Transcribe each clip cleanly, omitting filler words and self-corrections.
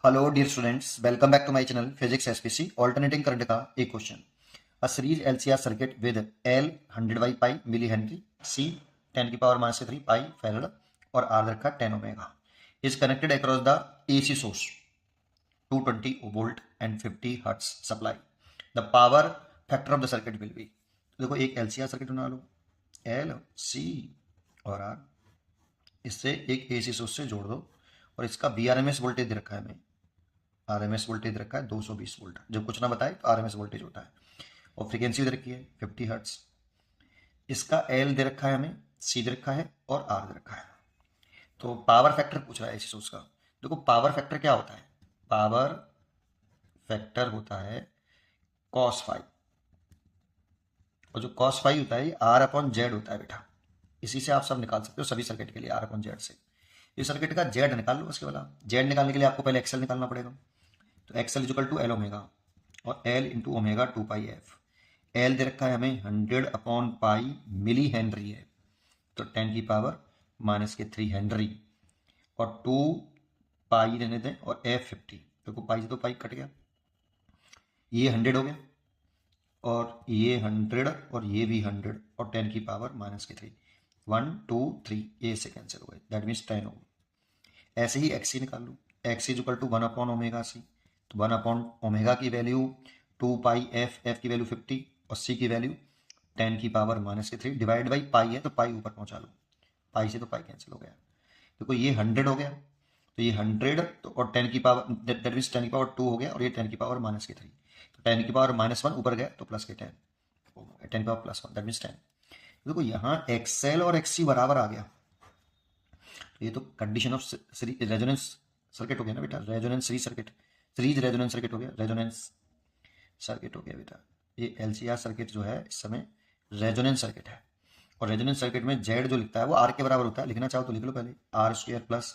Hello dear students, welcome back to my channel physics SPC. Alternating current का एक question. A series LCR circuit with L 100 by pi milli henry, C 10 की power -3 pi farad और R रखा 10 omega is connected across the AC source 220 volt and 50 hertz supply. The power factor of the circuit will be. देखो एक LCR circuit बना लो, L C और are, इससे एक AC source से जोड़ दो और इसका वीआरएमएस वोल्टेज दे रखा है हमें। आरएमएस वोल्टेज रखा है 220 वोल्ट। जब कुछ ना बताए तो आरएमएस वोल्टेज होता है। और फ्रीक्वेंसी दे रखी है 50 हर्ट्ज। इसका एल दे रखा है हमें, सी दे रखा है और आर दे रखा है। तो पावर फैक्टर पूछ रहा है इसी सोर्स का। देखो पावर फैक्टर क्या होता है? पावर फैक्टर होता है कॉस फाई, और जो कॉस फाई होता है ये आर अपॉन जेड होता है बेटा। इसी से आप सब निकाल सकते हो सभी सर्किट के लिए, आर अपॉन जेड से। इस सर्किट का जेड निकाल लो। उसके बाद जेड निकालने के लिए आपको पहले एक्सएल निकालना पड़ेगा। तो XL is equal to L omega और L into omega 2 pi F. L दे रखा है हमें 100 अपॉन पाई मिली हेनरी है, तो 10 की पावर -3 हेनरी, और 2 पाई रहने दें और एफ 50। देखो पाई से तो पाई कट गया, ये 100 हो गया और ये 100 और ये भी 100 और 10 की पावर -3, 1 2 3 ये से कैंसिल हो गए, दैट मीन्स 10 हो गया। ऐसे ही एक्सी निकाल लो। X is equal to 1 upon omega C. तो 1 अपॉन ओमेगा की वैल्यू 2 पाई एफ, एफ की वैल्यू 50 और सी की वैल्यू 10 की पावर -3 डिवाइड बाई पाई है, तो पाई ऊपर पहुंचा लो। पाई से तो पाई कैंसिल हो गया। देखो ये 100 हो गया, तो ये 100 तो और 10 की पावर, दैट मीन्स 10 की पावर 2 हो गया, और ये 10 की पावर -3, तो 10 की पावर -1 ऊपर गया तो प्लस के 10, 10 की पावर +1 दैट मीन्स 10। देखो यहाँ एक्सएल और एक्ससी बराबर आ गया, तो ये तो कंडीशन ऑफ रेजोनेंस सर्किट हो गया ना बेटा। Resonance series circuit, series resonance circuit हो गया, रेजोनेंस सर्किट हो गया बेटा। ये एलसीआर सर्किट जो है इस समय रेजोनेंस सर्किट है। और रेजोनेंस सर्किट में जेड जो लिखता है वो आर के बराबर होता है। लिखना चाहो तो लिख लो पहले, R square plus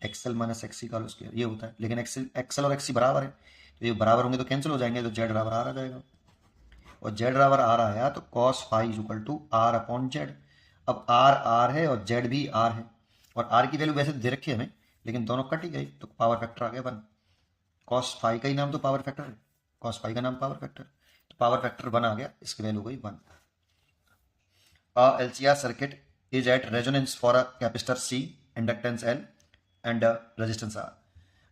XL minus XC का स्क्वायर, ये होता है। लेकिन एक्सएल और एक्ससी बराबर है, तो ये बराबर होंगे तो कैंसिल हो जाएंगे, तो जेड बराबर आर आ जाएगा। और जेड बराबर आर आया तो cos phi equal to R upon Z. अब आर आर है और जेड भी आर है, और आर की वैल्यू वैसे दे रखी है हमें, लेकिन दोनों कट ही गई, तो पावर फैक्टर आ गया 1। कॉस फाई का ही नाम तो पावर फैक्टर है, कॉस फाई का नाम पावर फैक्टर, तो पावर फैक्टर 1 आ गया, इसकी वैल्यू हो गई 1। A LCR circuit is at resonance for a capacitor C, inductance L, and a resistance R.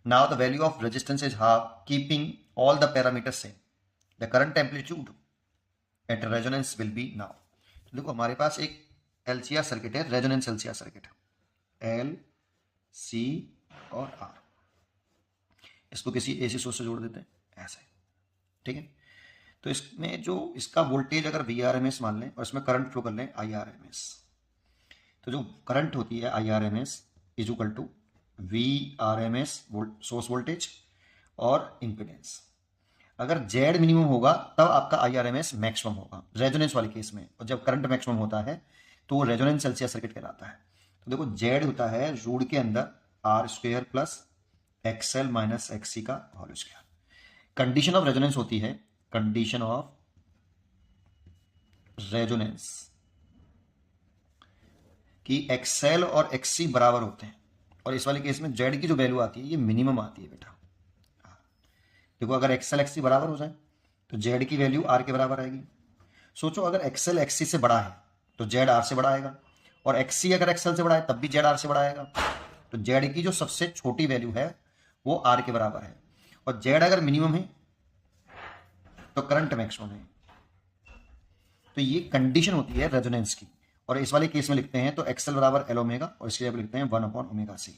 Now the value of resistance is half, keeping all the parameters same. The current amplitude at resonance will be now. तो देखो हमारे पास एक LCR circuit है, resonance LCR circuit, L, C और R। इसको किसी AC source से जोड़ देते हैं ऐसे, ठीक है। तो इसमें जो इसका वोल्टेज अगर वीआरएमएस मान लें और इसमें करंट फ्लो कर लें आईआरएमएस, तो जो करंट होती है IRMS is equal to VRMS source voltage और इंपेडेंस। अगर जेड मिनिमम होगा तब आपका आईआरएमएस मैक्सिमम होगा रेजोनेंस वाले केस में, और जब करंट मैक्सिमम होता है तो वो रेजोनेंस एलसीआर सर्किट कहलाता है। तो देखो जेड होता है रूट के अंदर R square plus XL minus XC का whole square. Condition of resonance होती है, कंडीशन ऑफ रेजोनेंस कि एक्सएल और एक्ससी बराबर होते हैं, और इस वाले केस में जेड की जो वैल्यू आती है ये मिनिमम आती है बेटा। देखो अगर एक्सएल एक्ससी बराबर हो जाए तो जेड की वैल्यू आर के बराबर आएगी। सोचो अगर एक्सएल एक्ससी से बड़ा है तो जेड आर से बड़ा आएगा, और एक्ससी अगर एक्सएल से बड़ा है तब भी जेड आर से बड़ा आएगा। तो जेड की जो सबसे छोटी वैल्यू है वो आर के बराबर है, और जेड अगर मिनिमम है तो करंट मैक्सिमम है। तो ये कंडीशन होती है रेजोनेंस की। और इस वाले केस में लिखते हैं तो एक्सएल बराबर एल ओमेगा, और इसके लिए लिखते हैं 1 अपॉन ओमेगा सी।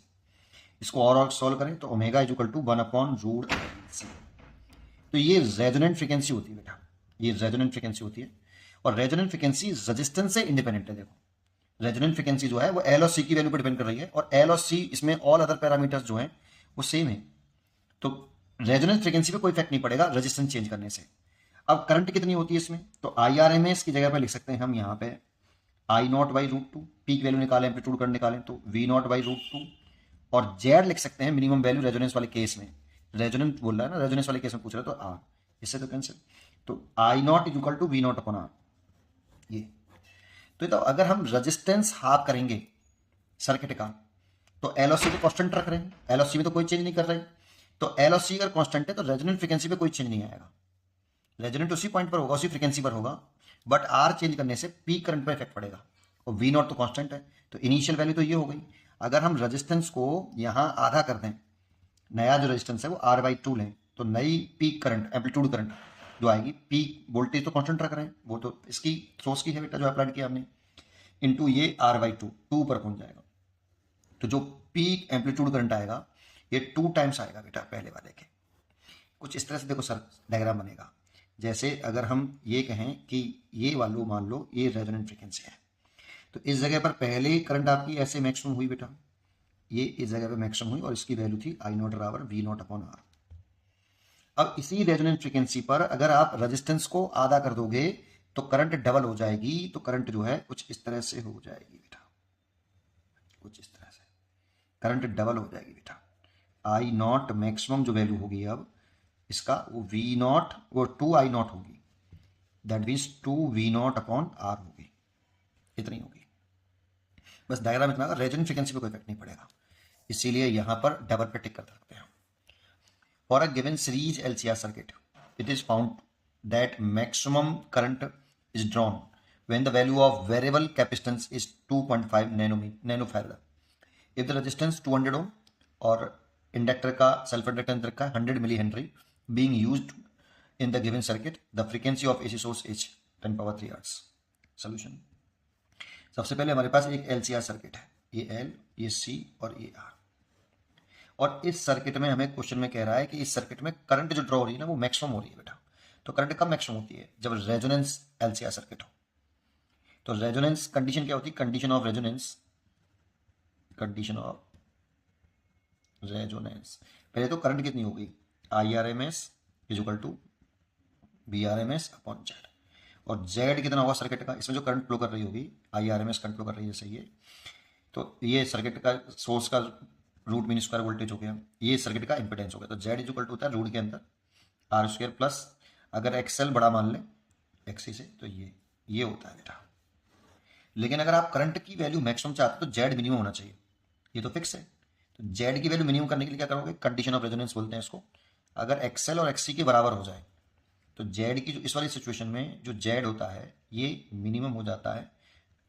इसको और सॉल्व करें तो omega is equal to 1 upon root C. तो ये रेजोनेंट फ्रीक्वेंसी होती है बेटा, ये रेजोनेंट फ्रीक्वेंसी होती है। और रेजोनेंट फ्रीक्वेंसी रेजिस्टेंस से इंडिपेंडेंट है। देखो रेजोनेंट फ्रीक्वेंसी जो है वो एल और सी की वैल्यू पर डिपेंड कर रही है, और एल और सी इसमें ऑल अदर पैरामीटर्स जो हैं वो सेम है। तो रेजोनेंस फ्रीक्वेंसी पे कोई इफेक्ट नहीं पड़ेगा रेजिस्टेंस चेंज करने से। अब करंट कितनी होती है इसमें, तो आईआरएमएस की जगह पे लिख सकते हैं हम यहाँ पे I not by root 2, peak value निकालें, एम्पलीट्यूड करंट निकालें तो वी नॉट बाई रूट 2, और जेड लिख सकते हैं मिनिमम वैल्यू रेजोनेंस वाले केस में। रेजोनेंस बोल रहा है ना, रेजोनेंस वाले केस में पूछ रहा है, तो आर, इससे तो कैंसिल। तो I not is equal to V not upon R ये। तो अगर हम रेजिस्टेंस हाफ करेंगे सर्किट का तो एलओसी को कांस्टेंट रख रहे हैं, एलओसी में तो कोई चेंज नहीं कर रहे हैं, तो एल और सी अगर कांस्टेंट है तो रेजोनेंट फ्रीक्वेंसी पे कोई चेंज नहीं आएगा, रेजोनेंट उसी पॉइंट पर होगा, उसी फ्रीक्वेंसी पर होगा, बट आर चेंज करने से पीक करंट पर इफेक्ट पड़ेगा। और वी नॉट तो कांस्टेंट है, तो इनिशियल वैल्यू तो ये हो गई। अगर हम रेजिस्टेंस को यहाँ आधा कर दें, नया जो रेजिस्टेंस है वो आर बाई टू लें, तो नई पीक करंट एम्पलीट्यूड करंट जो आएगी, पीक वोल्टेज तो कांस्टेंट रख रहे हैं, वो तो इसकी सोर्स की है बेटा जो अप्लाइड किया हमने, इनटू ये आर बाई टू पर पहुंच जाएगा। तो जो पीक एम्पलीट्यूड करंट आएगा ये 2 टाइम्स आएगा बेटा पहले वाले के। कुछ इस तरह से देखो सर डायग्राम बनेगा। जैसे अगर हम ये कहें कि ये वालों मान लो ये रेजोनेंट फ्रीक्वेंसी है, तो इस जगह पर पहले करंट आपकी ऐसे मैक्सिमम हुई बेटा, ये इस जगह पे मैक्सिमम हुई और इसकी वैल्यू थी आई नॉट बराबर वी नॉट अपॉन आर। अब इसी रेजोनेंट फ्रीक्वेंसी पर अगर आप रेजिस्टेंस को आधा कर दोगे तो करंट डबल हो जाएगी, तो करंट जो है कुछ इस तरह से हो जाएगी बेटा, कुछ इस तरह से करंट डबल हो जाएगी बेटा। आई नॉट मैक्सिमम जो वैल्यू होगी अब इसका वो वी नॉट वो 2 आई नॉट होगी, that means 2 V not upon R होगी, इतनी होगी। बस डायग्राम इतना, रेजोनेंट फ्रीक्वेंसी पे कोई इफेक्ट नहीं पड़ेगा, इसीलिए यहां पर डबल पे टिक कर सकते हैं। For a given series LCR circuit it is found that maximum current is drawn when the value of variable capacitance is 2.5 nanofarad. If the resistance 200 ohm और इंडक्टर का सेल्फ इंडक्टेंस रखा है 100 millihenry being used in the given circuit, the frequency of AC source is 10 power 3 hertz. Solution, सबसे पहले हमारे पास एक LCR circuit है, ये एल, ये सी और ये आर, और इस सर्किट में हमें क्वेश्चन में कह रहा है कि इस सर्किट में करंट जो ड्रॉ हो रही है ना वो मैक्सिमम हो रही है बेटा। तो करंट कब मैक्सिमम होती है? जब रेजोनेंस एलसीआर सर्किट हो। तो रेजोनेंस कंडीशन क्या होती है? Condition of resonance, condition of resonance, पहले तो करंट कितनी होगी, I R M S equal to V R M S upon Z, और जेड कितना होगा सर्किट का, इसमें जो करंट फ्लो कर रही होगी I R M S current flow कर रही है, सही है। तो ये सर्किट का सोर्स का रूट मीन स्क्वायर वोल्टेज हो गया, ये सर्किट का इंपिडेंस हो गया। तो जेड इजिकल टू होता है रूट के अंदर आर स्क्वायर प्लस, अगर एक्सएल बड़ा मान लें एक्सी से, तो ये होता है बेटा। लेकिन अगर आप करंट की वैल्यू मैक्सिमम चाहते हो तो जेड मिनिमम होना चाहिए, ये तो फिक्स है। तो जेड की वैल्यू मिनिमम करने के लिए क्या करोगे, कंडीशन ऑफ रेजोनेंस बोलते हैं इसको। अगर एक्सएल और एक्सी के बराबर हो जाए तो जेड की जो इस वाली सिचुएशन में जो जेड होता है ये मिनिमम हो जाता है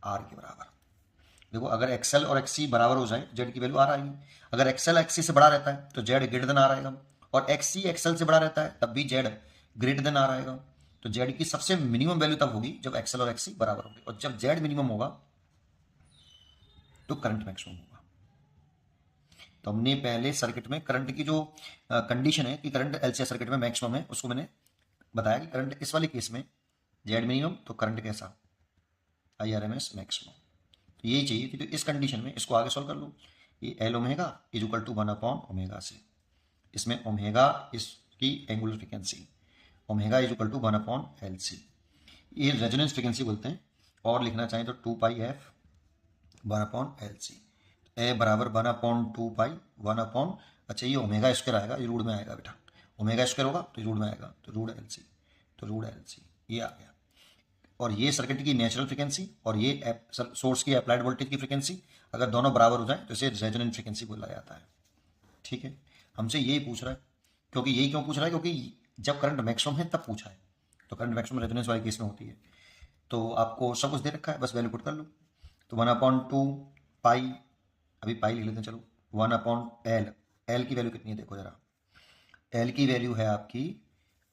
आर के बराबर। देखो अगर एक्सएल और एक्सी बराबर हो जाए जेड की वैल्यू आर आएगी, अगर एक्सएल एक्सी से बड़ा रहता है तो जेड ग्रेटर देन आर आएगा, और एक्सी एक्सएल से बड़ा रहता है तब भी जेड ग्रेटर देन आर आएगा। तो जेड की सबसे मिनिमम वैल्यू तब होगी जब एक्सएल और एक्सी बराबर होंगे, और जब जेड मिनिमम होगा तो करंट मैक्सिमम होगा। तो हमने पहले सर्किट में करंट की जो कंडीशन है कि करंट एलसीआर सर्किट में मैक्सिमम है उसको मैंने बताया कि करंट इस वाले केस में जेड मिनिमम तो करंट कैसा, I R M S maximum. तो यही चाहिए कि तो इस कंडीशन में इसको आगे सॉल्व कर लो, ये L omega is equal to 1 upon omega से, इसमें ओमेगा इसकी angular frequency, omega is equal to 1 upon L C, ये रेजोनेंस फ्रीक्वेंसी बोलते हैं। और लिखना चाहें तो 2 पाई एफ 1 अपॉन एल सी, ए बराबर 1 अपॉन 2 पाई 1 अपॉन, अच्छा ये ओमेगा स्क्वायर आएगा, ये रूट में आएगा बेटा, ओमेगा स्क्वायर होगा तो रूट में आएगा, तो रूट एल सी, तो रूट एल सी ये आ गया। और ये सर्किट की नेचुरल फ्रीक्वेंसी और ये सोर्स की अप्लाइड वोल्टेज की फ्रीक्वेंसी अगर दोनों बराबर हो जाए तो इसे रेजोनेंट फ्रीक्वेंसी बोला जाता है। ठीक है, हमसे यही पूछ रहा है, क्योंकि यही क्यों पूछ रहा है, क्योंकि जब करंट मैक्सिमम है तब पूछा है, तो करंट मैक्सिमम रेजोनेंस वाले केस में होती है। तो आपको सब कुछ दे रखा है, बस वैल्यू पुट कर लो। तो 1 अपॉन 2 पाई, अभी पाई लिख लेते हैं चलो, 1 अपॉन एल, एल की वैल्यू कितनी है देखो जरा, एल की वैल्यू है आपकी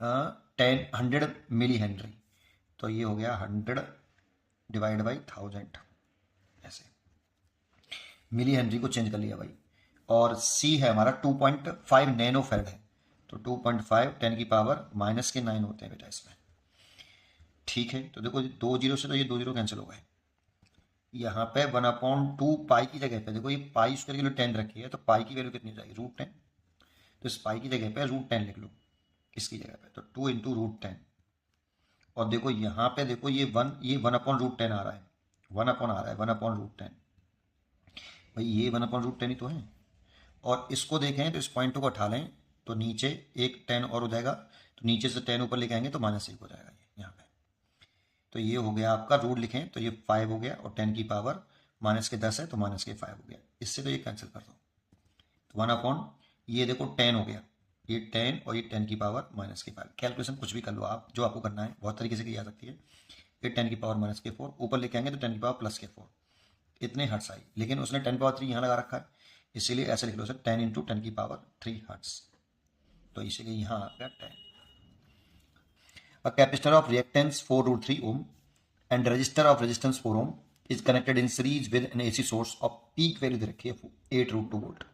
100 मिली हेनरी, तो ये हो गया 100 डिवाइड बाई 1000, ऐसे मिली हेनरी को चेंज कर लिया भाई। और सी है हमारा 2.5 नैनो फैराड है, तो 2.5 10 की पावर माइनस के 9 होते हैं बेटा इसमें। ठीक है, तो देखो 2 जीरो से तो ये 2 जीरो कैंसिल हो गए, यहाँ पे 1 अपॉन 2 पाई की जगह पे देखो ये पाई स्क्वायर की वैल्यू 10 रखी है, तो पाई की वैल्यू कितनी हो जाएगी, रूट 10। तो इस पाई की जगह पे रूट 10 लिख लो, इसकी जगह पे तो 2 इंटू रूट 10। और देखो यहाँ पे देखो ये 1 अपॉन रूट 10 आ रहा है, 1 अपॉन आ रहा है 1 अपॉन रूट 10, भाई ये 1 अपॉन रूट 10 ही तो है। और इसको देखें तो इस पॉइंट को उठा लें तो नीचे एक 10 और हो जाएगा, तो नीचे से 10 ऊपर लेके आएंगे तो -1 हो जाएगा ये यहाँ पे। तो ये हो गया आपका, रूट लिखें तो ये 5 हो गया, और 10 की पावर माइनस के 10 है तो -5 हो गया, इससे तो ये कैंसिल कर दो। तो 1 अपॉन ये देखो 10 हो गया, ये 10 और ये 10 की पावर माइनस के 5। कैलकुलेशन कुछ भी कर लो आप, जो आपको करना है, बहुत तरीके से की जा सकती है। ये 10 की पावर माइनस के 4 ऊपर लेके आएंगे तो 10 की पावर प्लस के 4, इतने हर्ट्स आई। लेकिन उसने 10 पावर 3 यहाँ लगा रखा है, इसीलिए ऐसे लिख लो सर 10 इंटू 10 की पावर 3 हर्ट्स, तो इसीलिए यहाँ आ गया 10। A capacitor of reactance 4√3 ohm and resistor of resistance 4 ohm is connected in series with an AC source of peak value दे रखी है 8√2 volt.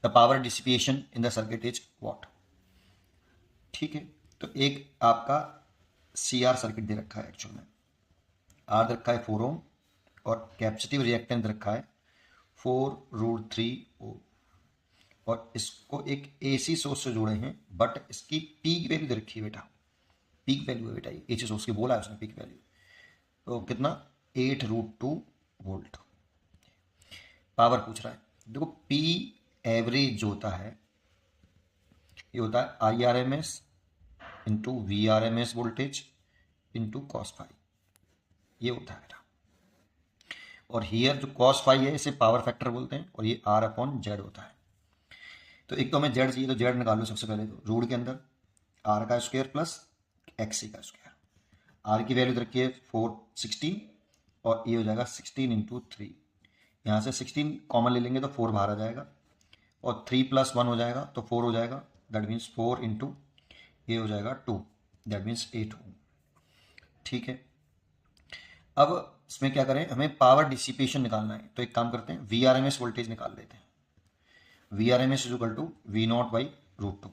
The power dissipation in the circuit is what? ठीक है, तो एक आपका CR सर्किट दे रखा है, actual में R दे रखा है 4 ohm और कैपेसिटिव रिएक्टेंस दे रखा है 4√3 ohm, और इसको एक AC सोर्स से जोड़े हैं, बट इसकी पीक वैल्यू दे रखी है बेटा, पीक वैल्यू है बेटा, ये एच सोर्स की बोला है उसने पीक वैल्यू, तो कितना 8√2 वोल्ट पावर पूछ रहा है। देखो पी एवरेज जो होता है ये होता है I R M S into V R M S voltage into cos phi, ये होता है बेटा। और हियर जो कॉस फाई है इसे पावर फैक्टर बोलते हैं, और ये आर अपॉन जेड होता है। तो एक तो हमें जेड चाहिए, तो जेड निकाल लो सबसे पहले, तो रूट के अंदर आर का स्क्वायर प्लस एक्सी का स्क्वायर। आर की वैल्यू रखी है 416 और ये हो जाएगा 16 इंटू 3, यहाँ से 16 कॉमन ले लेंगे तो 4 बाहर आ जाएगा, और 3 प्लस 1 हो जाएगा तो 4 हो जाएगा, दैट मीन्स 4 इंटू ये हो जाएगा 2, दैट मीन्स 8 ओम। ठीक है, अब इसमें क्या करें, हमें पावर डिसिपेशन निकालना है, तो एक काम करते हैं V R M S voltage निकाल लेते हैं। V R M S equal to V not by √2,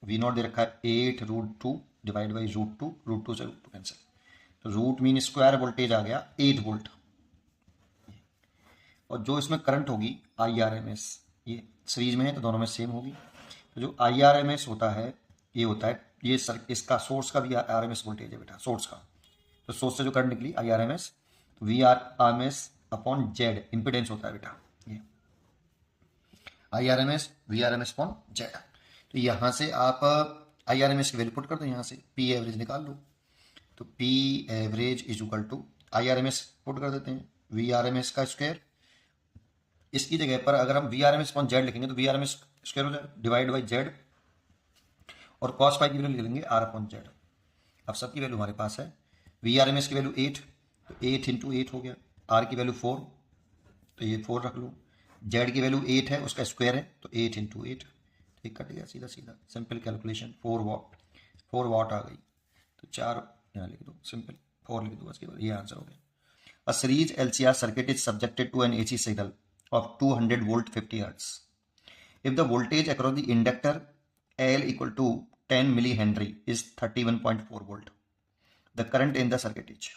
V not दे रखा है 8√2 डिवाइड बाई √2, √2 से √2 कैंसिल, तो रूट मीन स्क्वायर वोल्टेज आ गया 8 वोल्ट। और जो इसमें करंट होगी आई आर एम एस, ये सीरीज में है तो दोनों में सेम होगी, तो जो आई आर एम एस होता है ये होता है, ये सर इसका सोर्स का भी आर एम एस वोल्टेज है बेटा, सोर्स का, तो सोर्स से जो करंट निकली I R M S, V R M S upon Z impedance होता है बेटा, ये I R M S V R M S upon Z. तो यहाँ से आप आई आर एम एस की वैल्यू पुट कर दो, यहाँ से पी एवरेज निकाल लो, तो P average is equal to I R M S put कर देते हैं, वी आर एम एस का स्क्वायर, इसकी जगह पर अगर हम V R M S upon Z लिखेंगे तो V R M S square हो जाएगा डिवाइड बाई जेड, और कॉस फाई की वैल्यू लिख लेंगे आर अपॉन जेड। अब सबकी वैल्यू हमारे पास है, वी आर एम एस की वैल्यू 8, तो 8 इंटू 8 हो गया, आर की वैल्यू 4, तो ये 4 रख लो, जेड की वैल्यू 8 है उसका स्क्वायर है, तो 8 इंटू 8, ठीक कट गया सीधा सीधा, सिंपल कैलकुलेशन 4 वाट आ गई, तो 4 यहाँ लिख दो, सिंपल 4 लिख दो, बस केवल ये आंसर हो गया। A series LCR circuit is subjected to an AC signal of 200 volt 50 hertz. If the voltage across the inductor L equal to 10 millihenry is 31.4 volt, the current in the circuit is,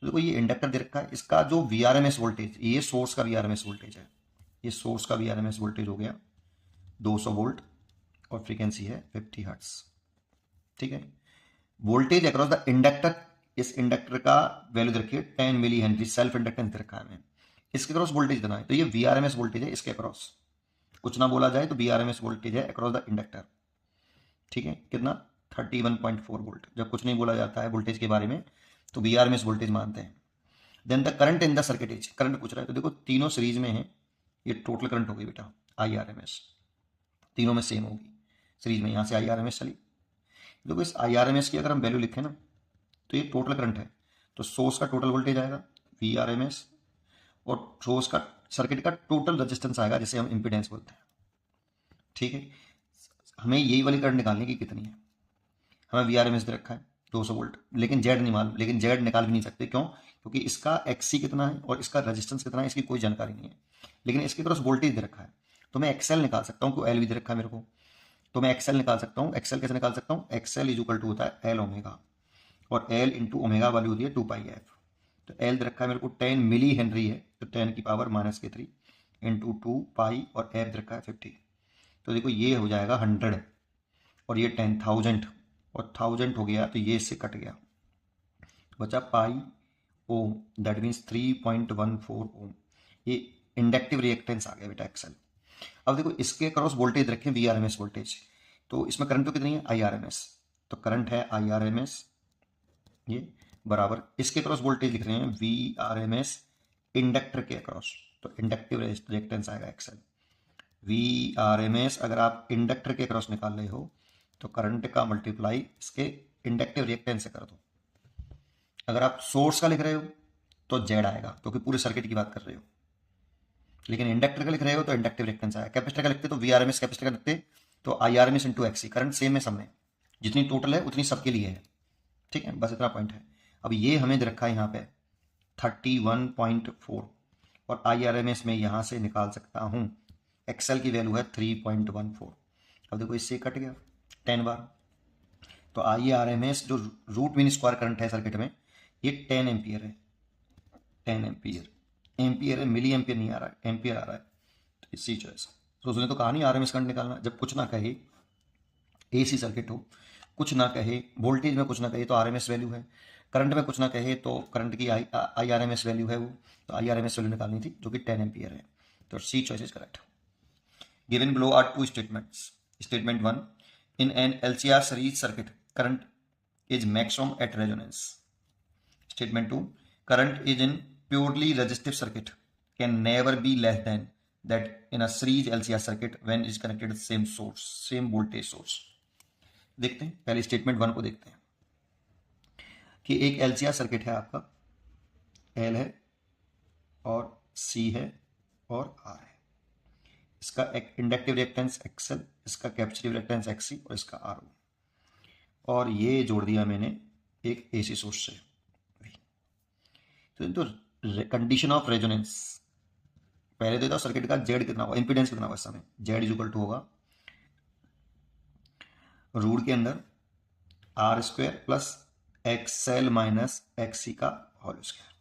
देखो ये inductor दे रखा है, इसका जो VRMS voltage, ये source का VRMS voltage है, ये सोर्स का VRMS वोल्टेज हो गया 200 वोल्ट और फ्रीक्वेंसी है 50 हर्ट्स। ठीक है, वोल्टेज अक्रॉस द इंडक्टर, इस इंडक्टर का वैल्यू दे रखिए 10 मिली हेनरी, सेल्फ इंडक्टेंस दे रखा है हमें, इसके क्रॉस वोल्टेज देना है, तो ये VRMS वोल्टेज है इसके अक्रॉस, कुछ ना बोला जाए तो VRMS वोल्टेज है अक्रॉस द इंडक्टर। ठीक है, कितना 31.4 वोल्ट, जब कुछ नहीं बोला जाता है वोल्टेज के बारे में तो VRMS वोल्टेज मानते हैं। Then the current in the circuit is, current पूछ रहा है, तो देखो तीनों सीरीज में है, ये टोटल करंट होगी बेटा IRMS, तीनों में सेम होगी सीरीज में, यहाँ से IRMS चली। देखो इस IRMS की अगर हम वैल्यू लिखें ना तो ये टोटल करंट है, तो सोर्स का टोटल वोल्टेज आएगा VRMS, और सोर्स का सर्किट का टोटल रेजिस्टेंस आएगा जिसे हम इंपीडेंस बोलते हैं। ठीक है, हमें यही वाली करंट निकालनी की कितनी है, हमें VRMS दे रखा है 200 वोल्ट, लेकिन जेड नहीं मालूम, लेकिन जेड निकाल भी नहीं सकते, क्यों, क्योंकि इसका XC कितना है और इसका रेजिस्टेंस कितना है इसकी कोई जानकारी नहीं है, लेकिन इसकी तरफ वोल्टेज दे रखा है, तो मैं XL निकाल सकता हूँ, क्यों L भी दे रखा है मेरे को, तो मैं XL निकाल सकता हूँ। XL कैसे निकाल सकता हूँ, XL इज इक्वल टू होता है L ओमेगा, और L इंटू ओमेगा वाली होती है 2πf, तो L दे रखा है मेरे को 10 मिली हेनरी है, तो 10 की पावर -3 इंटू 2π, और F दे रखा है 50, तो देखो ये हो जाएगा 100, और ये 10,000, और 1000 हो गया तो ये इससे कट गया, बचा पाई ओम, दैट मीन्स 3.14 ओम, ये इंडक्टिव रिएक्टेंस आ गया बेटा XL। अब देखो इसके क्रॉस वोल्टेज रखें VRMS वोल्टेज, तो इसमें करंट तो कितनी है IRMS, तो करंट है IRMS ये बराबर, इसके क्रॉस वोल्टेज लिख रहे हैं VRMS इंडक्टर के क्रॉस, तो इंडक्टिव रिएक्टेंस आएगा XL, VRMS अगर आप इंडक्टर के क्रॉस निकाल रहे हो तो करंट का मल्टीप्लाई इसके इंडक्टिव रिएक्टेंस से कर दो। अगर आप सोर्स का लिख रहे हो तो जेड आएगा क्योंकि पूरे सर्किट की बात कर रहे हो, लेकिन इंडक्टर का लिख रहे हो तो इंडक्टिव रिएक्टेंस आएगा। कैपेसिटर का लिखते तो VRMS, कैपेसिटर का लिखते तो IRMS into XC। Current same है सब में, जितनी टोटल है उतनी सबके लिए है, ठीक है, बस इतना पॉइंट है। अब ये हमें दे रखा है यहाँ पे 31.4 और IRMS में यहाँ से निकाल सकता हूँ, एक्सेल की वैल्यू है 3.14। अब देखो इससे कट गया 10 बार, तो IRMS जो रूट मीन स्क्वायर करंट है सर्किट में ये 10 एम्पियर है। 10 एम्पियर, एम्पियर है, मिली एम्पियर नहीं आ रहा है, एम्पियर आ रहा है। तो इसी चॉइस तो उसने तो कहा नहीं RMS करंट निकालना, जब कुछ ना कहे AC सर्किट हो, कुछ ना कहे वोल्टेज में कुछ ना कहे तो RMS वैल्यू है, करंट में कुछ ना कहे तो करंट की IRMS वैल्यू है वो, तो IRMS वैल्यू निकालनी थी जो कि 10 एम्पियर है। तो C choice is correct. Given below are two statements. Statement 1, in an LCR series circuit current is maximum at resonance. Statement 2, current is in purely resistive circuit can never be less than that in a series LCR circuit when is connected to same source, same voltage source। देखते हैं पहले statement 1 को देखते हैं कि एक LCR circuit है आपका, L है और C है और R है, इसका एक इंडक्टिव रिएक्टेंस XL, इसका कैपेसिटिव रिएक्टेंस XC और इसका RO, और ये जोड़ दिया मैंने एक AC सोर्स से। तो कंडीशन ऑफ रेजोनेंस पहले देता हूं, सर्किट का जेड कितना होगा, इंपीडेंस कितना होगा इस समय, जेड इज इक्वल टू होगा रूट के अंदर R square plus XL minus XC का होल स्क्वायर।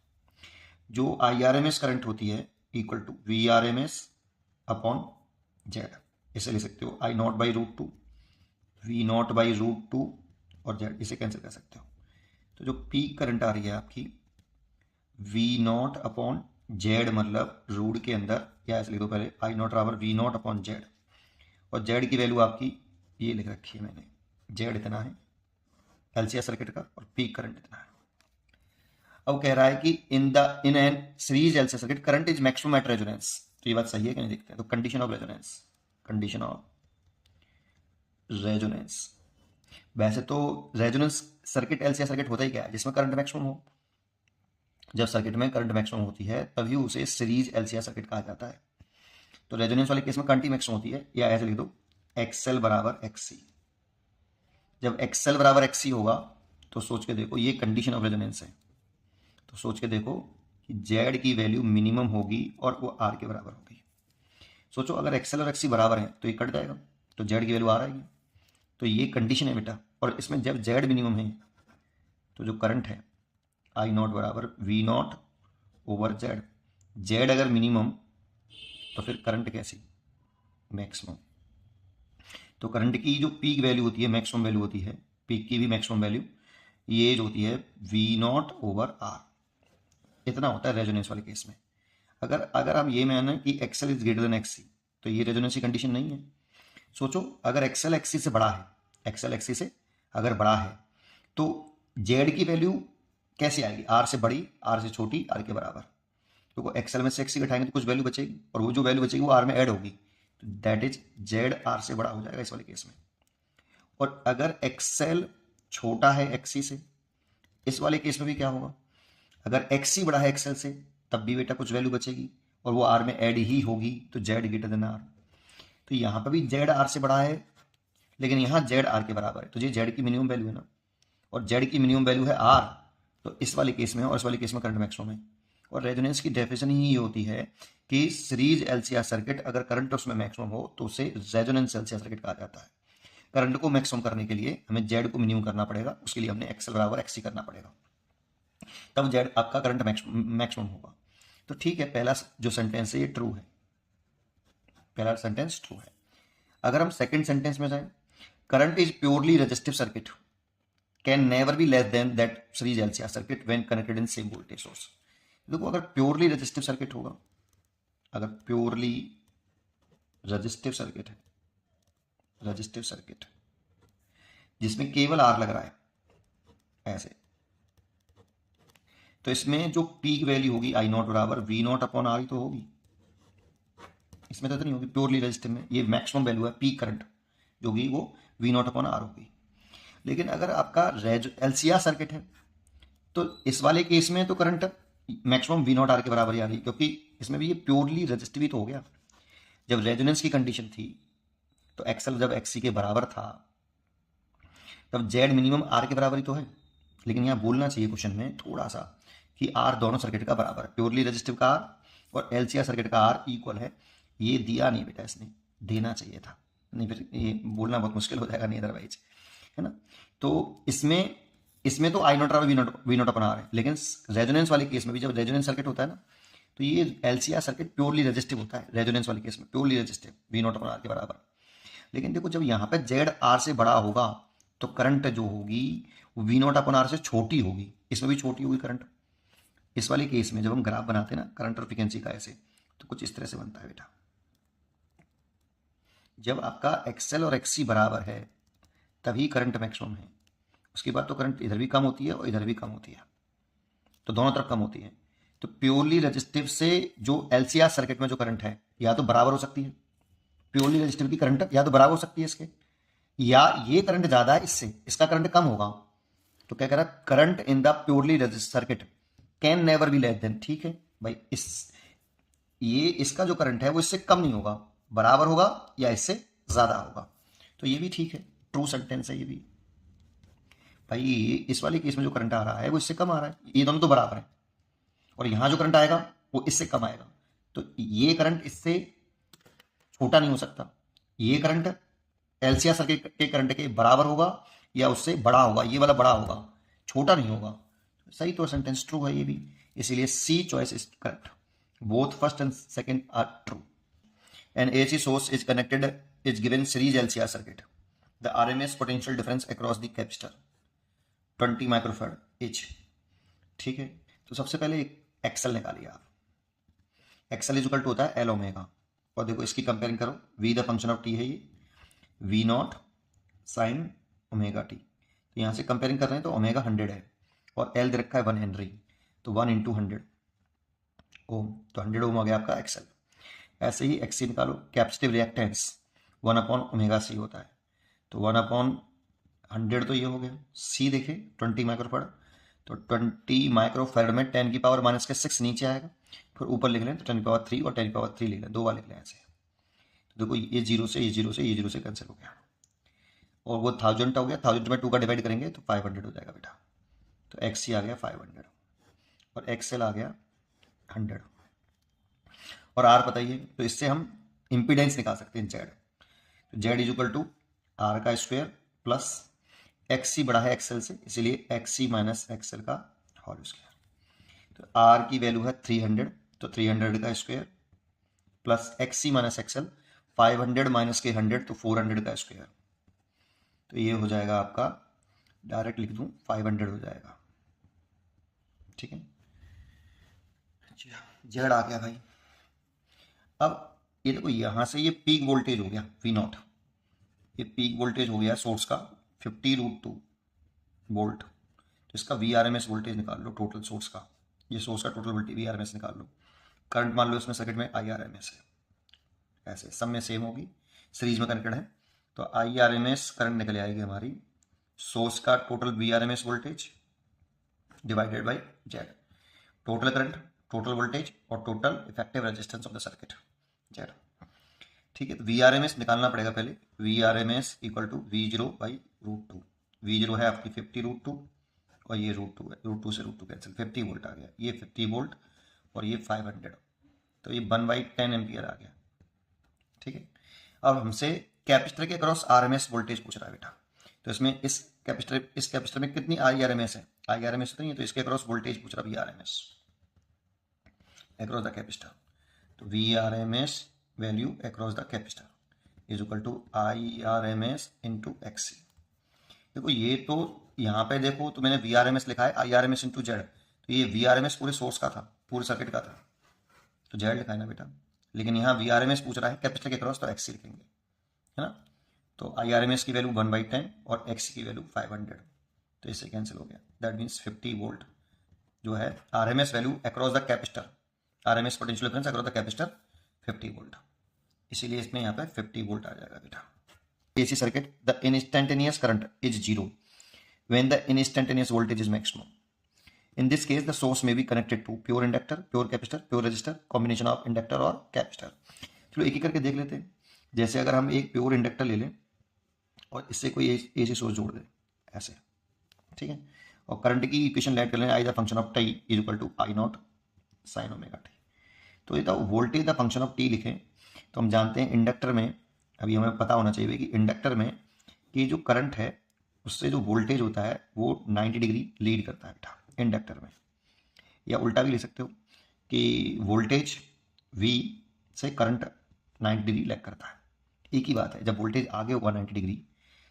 जो IRMS करंट होती है equal to VRMS upon Z, इसे ले सकते हो I0 by root two, V0 by root two और जेड, इसे कैंसिल कर सकते हो। तो जो पीक करंट आ रही है आपकी V0 अपॉन जेड, मतलब रूट के अंदर, या ऐसे लिख दो पहले I0 बराबर V0 अपॉन जेड, और जेड की वैल्यू आपकी ये लिख रखी है मैंने, जेड इतना है LCR सर्किट का और पीक करंट इतना है। अब कह रहा है कि in an series LCR circuit current is maximum at resonance. तो ये बात सही है कि नहीं, देखते हैं। तो condition of resonance, condition of resonance, वैसे तो रेजोनेंस सर्किट LCR सर्किट होता ही क्या है, जिसमें करंट मैक्सिमम हो। जब सर्किट में करंट मैक्सिमम होती है तभी उसे सीरीज LCR सर्किट कहा जाता है। तो रेजोनेंस वाले केस में करंट ही मैक्सिमम होती है, या ऐसे लिख दो XL बराबर XC। जब XL बराबर XC होगा तो सोच के देखो, ये कंडीशन ऑफ रेजोनेंस है, तो सोच के देखो कि जेड की वैल्यू मिनिमम होगी और वो आर के बराबर होगी। सोचो अगर XL और XC बराबर है तो ये कट जाएगा, तो जेड की वैल्यू आर आएगी। तो ये कंडीशन है बेटा, और इसमें जब जेड मिनिमम है तो जो करंट है I0 बराबर V0 ओवर जेड, जेड अगर मिनिमम तो फिर करंट कैसी, मैक्सिमम। तो करंट की जो पीक वैल्यू होती है, मैक्सिमम वैल्यू होती है, पीक की भी मैक्सिमम वैल्यू ये जो होती है V0 ओवर आर, इतना होता है रेजोनेंस वाले केस में। अगर हम ये माने कि XL is greater than XC तो ये रेजोनेंस की कंडीशन नहीं है। सोचो अगर XL XC से बड़ा है, XL XC से अगर बड़ा है तो जेड की वैल्यू कैसे आएगी, आर से बड़ी, आर से छोटी, आर के बराबर। तो XL में से XC घटाएंगे तो कुछ वैल्यू बचेगी, और वो जो वैल्यू बचेगी वो आर में ऐड होगी, तो दैट इज जेड आर से बड़ा हो जाएगा इस वाले केस में। और अगर XL छोटा है XC से, इस वाले केस में भी क्या होगा, अगर XC बड़ा है XL से तब भी बेटा कुछ वैल्यू बचेगी और वो आर में ऐड ही होगी, तो जेड ग्रेटर देन आर। तो यहाँ पर भी जेड आर से बड़ा है, लेकिन यहाँ जेड आर के बराबर है, तो ये जेड की मिनिमम वैल्यू है ना, और जेड की मिनिमम वैल्यू है आर, तो इस वाले केस में और इस वाले केस में करंट मैक्सिमम है। और रेजोनेंस की डेफिनेशन ही ये होती है कि सीरीज LCR सर्किट अगर करंट उसमें मैक्सिमम हो तो उसे रेजोनेंस LCR सर्किट कहा जाता है। करंट को मैक्सिमम करने के लिए हमें जेड को मिनिमम करना पड़ेगा, उसके लिए हमने XL बराबर XC करना पड़ेगा, तब जेड आपका करंट मैक्सिमम होगा। तो ठीक है, पहला जो सेंटेंस है ये ट्रू है, पहला सेंटेंस ट्रू है। अगर हम सेकंड सेंटेंस में जाएं, current is purely resistive circuit can never be less than that series LCR circuit when connected in same voltage source. देखो अगर प्योरली रेजिस्टिव सर्किट होगा, अगर प्योरली रेजिस्टिव सर्किट है, रेजिस्टिव सर्किट जिसमें केवल आर लग रहा है ऐसे, तो इसमें जो पीक वैल्यू होगी I0 बराबर V0 अपॉन आर ही तो होगी, इसमें तो नहीं होगी, प्योरली रेजिस्टिव में ये मैक्सिमम वैल्यू है पीक करंट जो कि वो V0/R होगी। लेकिन अगर आपका LCR सर्किट है तो इस वाले केस में तो करंट मैक्सिमम V0R के बराबर ही आ रही है, क्योंकि इसमें भी ये प्योरली रेजिस्टिव ही तो हो गया। जब रेजोनेंस की कंडीशन थी तो एक्सएल जब XC के बराबर था तब जेड मिनिमम R के बराबर ही तो है। लेकिन यहाँ बोलना चाहिए क्वेश्चन में थोड़ा सा कि R दोनों सर्किट का बराबर है, प्योरली रेजिस्टिव का R और LCR सर्किट का R इक्वल है। ये दिया नहीं बेटा, इसने देना चाहिए था, नहीं फिर ये बोलना बहुत मुश्किल हो जाएगा नहीं अदरवाइज, है ना। तो इसमें तो I0R V0/R है, लेकिन रेजोनेंस वाले केस में भी जब रेजोनेंस सर्किट होता है ना तो ये LCR सर्किट प्योरली रेजिस्टिव होता है। रेजोनेंस वाले केस में प्योरली रेजिस्टिव V0/R के बराबर। लेकिन देखो जब यहाँ पे जेड R से बड़ा होगा तो करंट जो होगी वो V0/R से छोटी होगी, इसमें भी छोटी होगी करंट। इस वाले केस में जब हम ग्राफ बनाते हैं ना करंट और फ्रीक्वेंसी का ऐसे, तो कुछ इस तरह से बनता है बेटा। जब आपका XL और XC बराबर है तभी करंट मैक्सिमम है, उसके बाद तो करंट इधर भी कम होती है और इधर भी कम होती है, तो दोनों तरफ कम होती है। तो प्योरली रेजिस्टिव से जो LCR सर्किट में जो करंट है या तो बराबर हो सकती है, प्योरली रेजिस्टिव की करंट या तो बराबर हो सकती है इसके, या ये करंट ज्यादा है इससे, इसका करंट कम होगा। तो क्या कह रहा है, current in the purely resistive circuit can never be less than, ठीक है भाई, इसका जो करंट है वो इससे कम नहीं होगा, बराबर होगा या इससे ज्यादा होगा। तो ये भी ठीक है, ट्रू सेंटेंस है ये भी भाई। इस वाले केस में जो करंट आ रहा है वो इससे कम आ रहा है, ये दोनों तो बराबर है, और यहां जो करंट आएगा वो इससे कम आएगा। तो ये करंट इससे छोटा नहीं हो सकता, ये करंट LCR सर्किट के करंट के बराबर होगा या उससे बड़ा होगा, ये वाला बड़ा होगा, छोटा नहीं होगा। सही तो सेंटेंस ट्रू है ये भी, इसीलिए C choice is correct. Both first and second are true. An AC source is connected is given series LCR circuit. The RMS potential difference across the capacitor 20 microfarad each। ठीक है, तो सबसे पहले XL निकालिए आप। एक्सएल इज इक्वल टू होता है L omega, और देखो इसकी कंपेयरिंग करो, V the function of T है ये, V0 साइन ओमेगा टी। तो यहाँ से कंपेयरिंग कर रहे हैं तो ओमेगा 100 है और L दे रखा है 1 हेनरी, तो 1 इंटू 100 ओम, तो 100 ओम हो गया आपका एक्सएल। ऐसे ही XC निकालो, कैपेसिटिव रिएक्टेंस 1/ओमेगा C होता है, तो 1/100 तो ये हो गया। C देखे 20 माइक्रोफैराड, तो 20 माइक्रोफैराड में 10⁻⁻⁶ नीचे आएगा, फिर ऊपर लिख लें तो 10⁻³ और 10⁻³ लिख लें, दो बार लिख लें ऐसे। तो देखो ये 0 से ये 0 से ये 0 से कैंसिल हो गया, और वो 1000 हो गया, 1000 में 2 का डिवाइड करेंगे तो 500 हो जाएगा बेटा। तो XC आ गया 500 और XL आ गया 100 और R बताइए, तो इससे हम इंपीडेंस निकाल सकते हैं जेड। तो Z is equal to R का स्क्वायर प्लस XC बड़ा है XL से, इसीलिए XC माइनस XL का होल स्क्वायर। तो R की वैल्यू है 300, तो 300 का square plus XC minus XL 500 minus के 100 तो 400 का स्क्वायर। तो ये हो जाएगा आपका, डायरेक्ट लिख दूं 500 हो जाएगा, ठीक है। जेड आ गया भाई। अब ये देखो यहां से ये पीक वोल्टेज हो गया V0, ये पीक वोल्टेज हो गया सोर्स का 50√2 वोल्ट। तो इसका VRMS वोल्टेज निकाल लो, टोटल सोर्स का, ये सोर्स का टोटल वोल्टेज VRMS निकाल लो। करंट मान लो इसमें सर्किट में IRMS है, ऐसे सब में सेम होगी, सीरीज में कनेक्टेड है, तो IRMS करंट निकल आएगी हमारी सोर्स का total VRMS voltage divided by Z, total current, total voltage और total effective resistance of the circuit Z. ठीक है, तो VRMS निकालना पड़ेगा पहले, VRMS equal to V0/√2। V0 है आपकी 50√2 और ये √2 है, √2 से √2 कैंसिल, 50 वोल्ट आ गया, ये 50 वोल्ट और ये 500, तो ये 1/10 एम्पियर आ गया। ठीक है, अब हमसे कैपेसिटर के अक्रॉस RMS वोल्टेज पूछ रहा है बेटा, तो इसमें इस कैपेसिटर में कितनी IRMS है, IRMS तो नहीं है, तो इसके अक्रॉस वोल्टेज पूछ रहा है VRMS अक्रॉस द कैपेसिटर। तो VRMS value across the capacitor is equal to IRMS into XC। देखो ये तो यहाँ पे देखो तो मैंने VRMS लिखा है IRMS इंटू जेड, तो ये VRMS पूरे सोर्स का था, पूरे सर्किट का था, तो जेड लिखा है ना बेटा। लेकिन यहाँ VRMS पूछ रहा है कैपेसिटर के क्रॉस, तो XC लिखेंगे, है ना। तो IRMS की वैल्यू 1/10 और XC की वैल्यू 500, तो इससे कैंसिल हो गया। दैट मीन्स 50 वोल्ट जो है RMS value across the capacitor, RMS potential difference across the capacitor 50 volt. इसीलिए इसमें यहाँ पे 50 वोल्ट आ जाएगा बेटा। AC circuit, the instantaneous current is zero when the instantaneous voltage is maximum. In this case, the source may be connected to pure inductor, pure capacitor, pure resistor, combination of inductor और capacitor. चलो एक एक करके देख लेते हैं। जैसे अगर हम एक प्योर इंडक्टर ले लें और इससे कोई AC सोर्स जोड़ दें ऐसे, ठीक है, और करंट की इक्वेशन लेट कर लें, I the function of T is equal to I not sine omega T. तो ये voltage the function of T लिखें तो हम जानते हैं इंडक्टर में, अभी हमें पता होना चाहिए कि इंडक्टर में कि जो करंट है उससे जो वोल्टेज होता है वो 90 डिग्री लीड करता है बेटा इंडक्टर में। या उल्टा भी ले सकते हो कि वोल्टेज V से करंट 90 डिग्री लैग करता है। एक ही बात है, जब वोल्टेज आगे होगा 90 डिग्री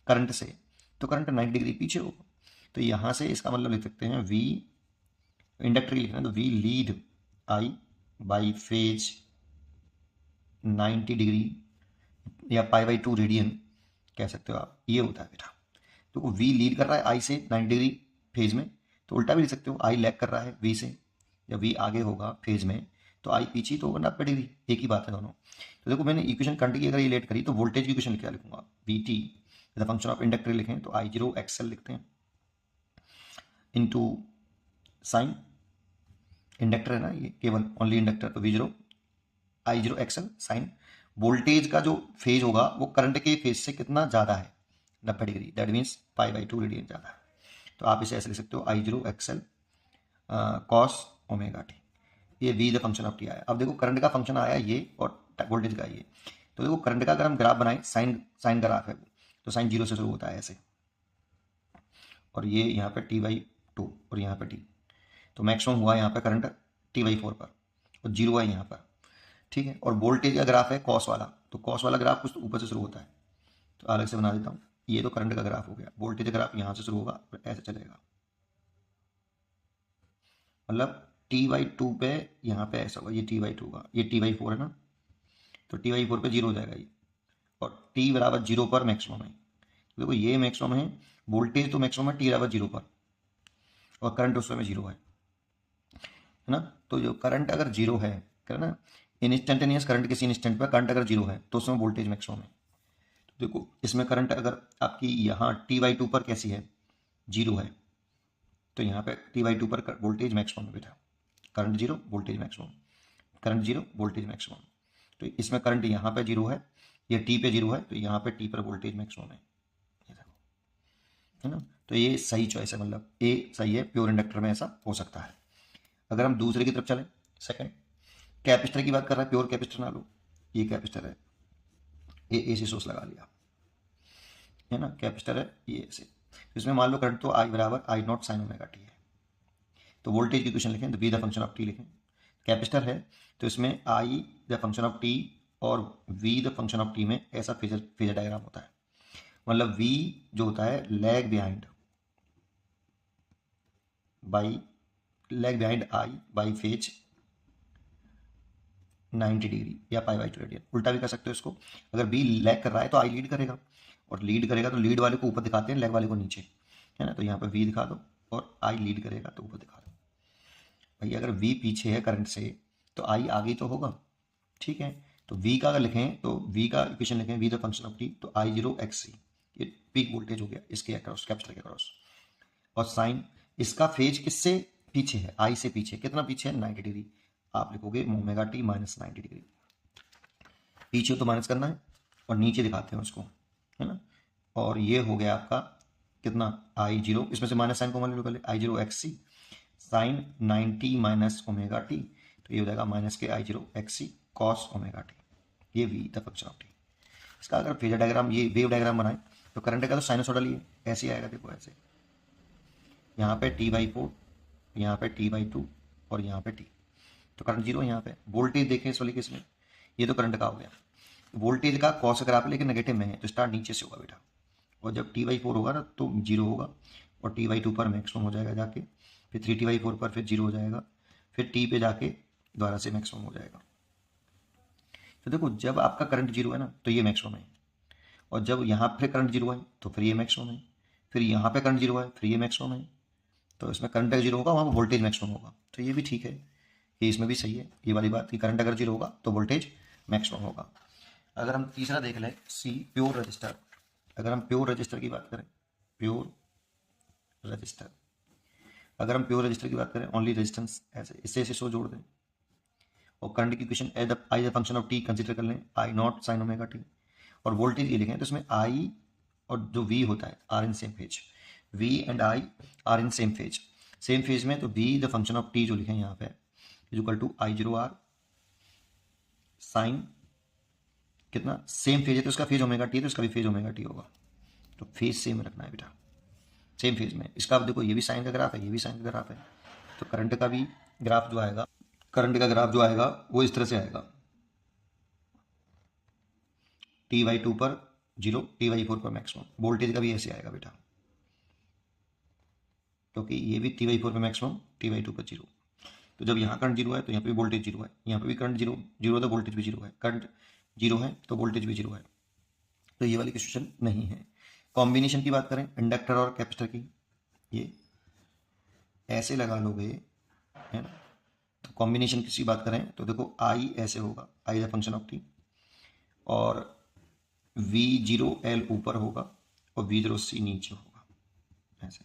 करंट से तो करंट 90 डिग्री पीछे होगा। तो यहाँ से इसका मतलब लिख सकते हैं V, इंडक्टर की लिखना है तो V lead I by phase 90 degree या π/2 रेडियन कह सकते हो आप, ये होता है बेटा। तो V लीड कर रहा है I से 90 डिग्री फेज में, तो उल्टा भी लिख सकते हो I लैग कर रहा है V से, जब V आगे होगा फेज में तो I पीछे तो होगा 90 डिग्री, एक ही बात है दोनों। तो देखो मैंने इक्वेशन करंट की अगर ये लेट करी तो वोल्टेज की इक्वेशन क्या लिखूंगा, VT the function of inductor लिखें तो I0 XL लिखते हैं इनटू साइन, इंडक्टर है ना ये, केवल ओनली इंडक्टर, तो V0 I0 XL sign voltage का जो फेज होगा वो करंट के फेज से कितना ज़्यादा है, 90 डिग्री, दैट मीन्स π/2 रेडियन ज़्यादा है। तो आप इसे ऐसे लिख सकते हो I0 XL cos omega t, ये V the function of T आया। अब देखो करंट का फंक्शन आया ये और वोल्टेज का ये, तो देखो करंट का अगर हम ग्राफ बनाएं, साइन ग्राफ है तो साइन 0 से शुरू होता है ऐसे, और ये यहाँ पे T/2 और यहाँ पे T, तो मैक्सिमम हुआ यहाँ पे करंट T/4 पर और 0 है यहाँ पर, ठीक है। और वोल्टेज का ग्राफ है कॉस वाला, तो कॉस वाला ग्राफ कुछ ऊपर से शुरू होता है, तो अलग से बना देता हूँ। ये तो करंट का ग्राफ हो गया, वोल्टेज का ग्राफ यहाँ से शुरू होगा ऐसे चलेगा, मतलब T/2 पे यहाँ पे ऐसा होगा, ये T/2 का, ये T/4 है ना, तो T/4 पे 0 हो जाएगा ये, और T बराबर 0 पर मैक्सिमम है। तो देखो ये मैक्सिमम है, वोल्टेज तो मैक्सिमम है T बराबर 0 पर और करंट उस समय 0 है ना। तो जो करंट अगर 0 है ना, इंस्टेंटेनियस करंट किसी इंस्टेंट पर करंट अगर 0 है तो उसमें वोल्टेज मैक्सिमम है। तो देखो इसमें करंट अगर आपकी यहाँ T/2 पर कैसी है, 0 है, तो यहाँ पे T/2 पर वोल्टेज मैक्सिमम है बेटा, current 0 voltage maximum, current 0 voltage maximum. तो इसमें करंट यहाँ पे 0 है, ये T पे 0 है, तो यहाँ पे T पर वोल्टेज मैक्सिमम है, ये देखो, है ना। तो ये सही चॉइस है, मतलब ए सही है, प्योर इंडक्टर में ऐसा हो सकता है। अगर हम दूसरे की तरफ चलें, सेकंड कैपेसिटर की बात कर रहा है, प्योर कैपेसिटर ना लो, ये कैपेसिटर है, ये AC सोर्स लगा लिया है ना, कैपेसिटर है ये ऐसे, तो इसमें मान लो करंट तो I बराबर I0 साइन ओमेगा टी है। तो वोल्टेज की इक्वेशन लिखें तो V the function of T लिखें, कैपेसिटर है तो इसमें I the function of T और V the function of T में ऐसा फेजर डायग्राम होता है, मतलब V जो होता है lag behind I by phase 90 degree या π/2 रेडियन, उल्टा भी कर सकते हो इसको। अगर V लैग कर रहा है तो I लीड करेगा, और लीड करेगा तो लीड वाले को ऊपर दिखाते हैं, लैग वाले को नीचे, है ना। तो यहाँ पे V दिखा दो और I लीड करेगा तो ऊपर दिखा दो। भाई अगर V पीछे है करंट से तो I आगे तो होगा, ठीक है। तो V का अगर लिखें तो V का इक्वेशन लिखें, V the function of T, तो I0 XC, ये पीक वोल्टेज हो गया इसके अक्रॉस, कैपेसिटर के अक्रॉस, और साइन इसका फेज किससे पीछे है, I से पीछे, कितना पीछे है, 90 डिग्री, आप लिखोगे ओमेगा टी माइनस 90 डिग्री, पीछे तो माइनस करना है और नीचे दिखाते हैं उसको, है ना। और ये हो गया आपका कितना I0, इसमें से माइनस साइन को मान लो पहले, I0 XC sine 90 minus omega T, तो ये हो जाएगा माइनस के I0 XC cos omega t, ये V the function of t. इसका अगर फेजर डायग्राम, ये वेव डायग्राम बनाए तो करंट का तो साइनसोइडल ही है, ऐसे आएगा, देखो ऐसे, यहाँ पे T/4, यहाँ पे T/2 और यहाँ पे T, तो करंट 0 है यहाँ पे। वोल्टेज देखें इस वाले केस में, ये तो करंट का हो गया, वोल्टेज का कॉस ग्राफ है लेकिन नेगेटिव में है, तो स्टार्ट नीचे से होगा बेटा, और जब T/4 होगा ना तो 0 होगा, और T/2 पर मैक्सिमम हो जाएगा जाके, फिर 3T/4 पर फिर 0 हो जाएगा, फिर T पे जाके दोबारा से मैक्सिमम हो जाएगा। तो देखो जब आपका करंट 0 है ना तो ये मैक्सिमम है, और जब यहाँ फिर करंट 0 है तो फिर ये मैक्सिमम है, फिर यहाँ पे करंट 0 है फिर ये मैक्सिमम है, तो इसमें करंट अगर 0 होगा वहाँ पर वोल्टेज मैक्सिमम होगा, तो ये भी ठीक है, ये इसमें भी सही है ये वाली बात कि करंट अगर 0 होगा तो वोल्टेज मैक्सिमम होगा। अगर हम तीसरा देख लें सी प्योर रजिस्टर, अगर हम प्योर रजिस्टर की बात करें, प्योर रजिस्टर, अगर हम प्योर रजिस्टर की बात करें ओनली रेजिस्टेंस ऐसे इससे ऐसे सो जोड़ दें और करंट की equation as I the function of t consider कर लें, I not sine omega t, और वोल्टेज ये लिखें तो इसमें आई और जो वी होता है are in same phase, V and I are in same phase, same phase में तो V the function of t जो लिखे यहाँ पे is equal to I zero R sine कितना सेम फेज है तो इसका फेज ओमेगा टी, तो इसका भी फेज ओमेगा टी होगा, तो फेज सेम रखना है बेटा, सेम फेज में। इसका आप देखो ये भी साइन का ग्राफ है, ये भी साइन का ग्राफ है, तो करंट का भी ग्राफ जो आएगा, करंट का ग्राफ जो आएगा वो इस तरह से आएगा, T/2 पर 0, T/4 पर मैक्सिमम। वोल्टेज का भी ऐसे आएगा बेटा, क्योंकि ये भी T/4 पर मैक्सिमम, T/2 पर 0। तो जब यहाँ करंट 0 है तो यहाँ पे भी वोल्टेज 0 है, यहाँ पे भी करंट 0 है तो वोल्टेज भी 0 है, करंट 0 है तो वोल्टेज भी 0 है, तो ये वाली क्वेश्चन नहीं है। कॉम्बिनेशन की बात करें इंडक्टर और कैपेसिटर की, ये ऐसे लगा लोगे है ना, तो कॉम्बिनेशन किसी बात करें तो देखो आई ऐसे होगा, आई द फंक्शन ऑफ टी, और V0L ऊपर होगा और V0C नीचे होगा ऐसे।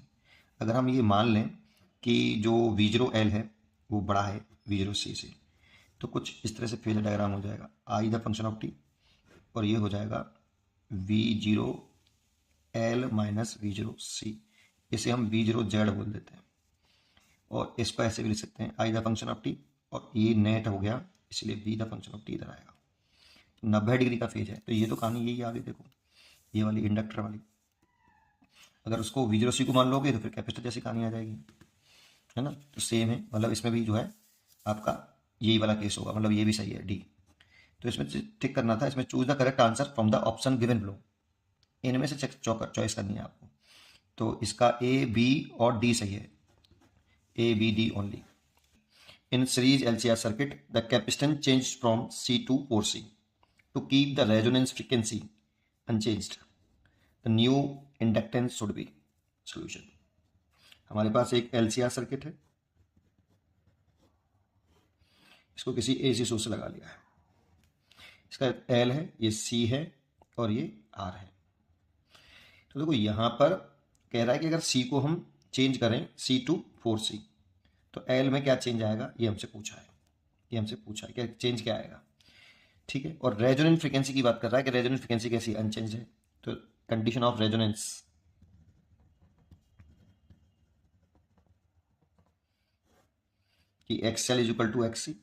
अगर हम ये मान लें कि जो V0L है वो बड़ा है V0C से, तो कुछ इस तरह से फेजर डायग्राम हो जाएगा, आई द फंक्शन ऑफ टी और ये हो जाएगा V0L माइनस V0C, इसे हम V0Z बोल देते हैं, और इसको ऐसे भी लिख सकते हैं आई द फंक्शन ऑफ टी, और ये नेट हो गया इसलिए V the function of T इधर आएगा। 90 डिग्री का फेज है, तो ये तो कहानी यही आगे देखो, ये वाली इंडक्टर वाली, अगर उसको V0C को मान लोगे तो फिर कैपेसिटर जैसी कहानी आ जाएगी, है ना। तो सेम है, मतलब इसमें भी जो है आपका यही वाला केस होगा, मतलब ये भी सही है डी। तो इसमें टिक करना था, इसमें choose the correct answer from the option given below, इनमें से चॉइस करनी है आपको। तो इसका ए बी और डी सही है, A B D only. In series LCR circuit the capacitance change from C to 4C to keep the resonance frequency unchanged. The new inductance should be solution. हमारे पास एक LCR सर्किट है, इसको किसी AC source से लगा लिया है, इसका L है, ये C है और ये R है। तो देखो यहाँ पर कह रहा है कि अगर C को हम चेंज करें C to 4C तो L में क्या चेंज आएगा, ये हमसे पूछा है, ये हमसे पूछा है कि चेंज क्या आएगा, ठीक है। और रेजोनेंस फ्रीक्वेंसी की बात कर रहा है कि रेजोनेंस फ्रीक्वेंसी कैसी अनचेंज है, तो कंडीशन ऑफ रेजोनेंस कि XL is equal to XC,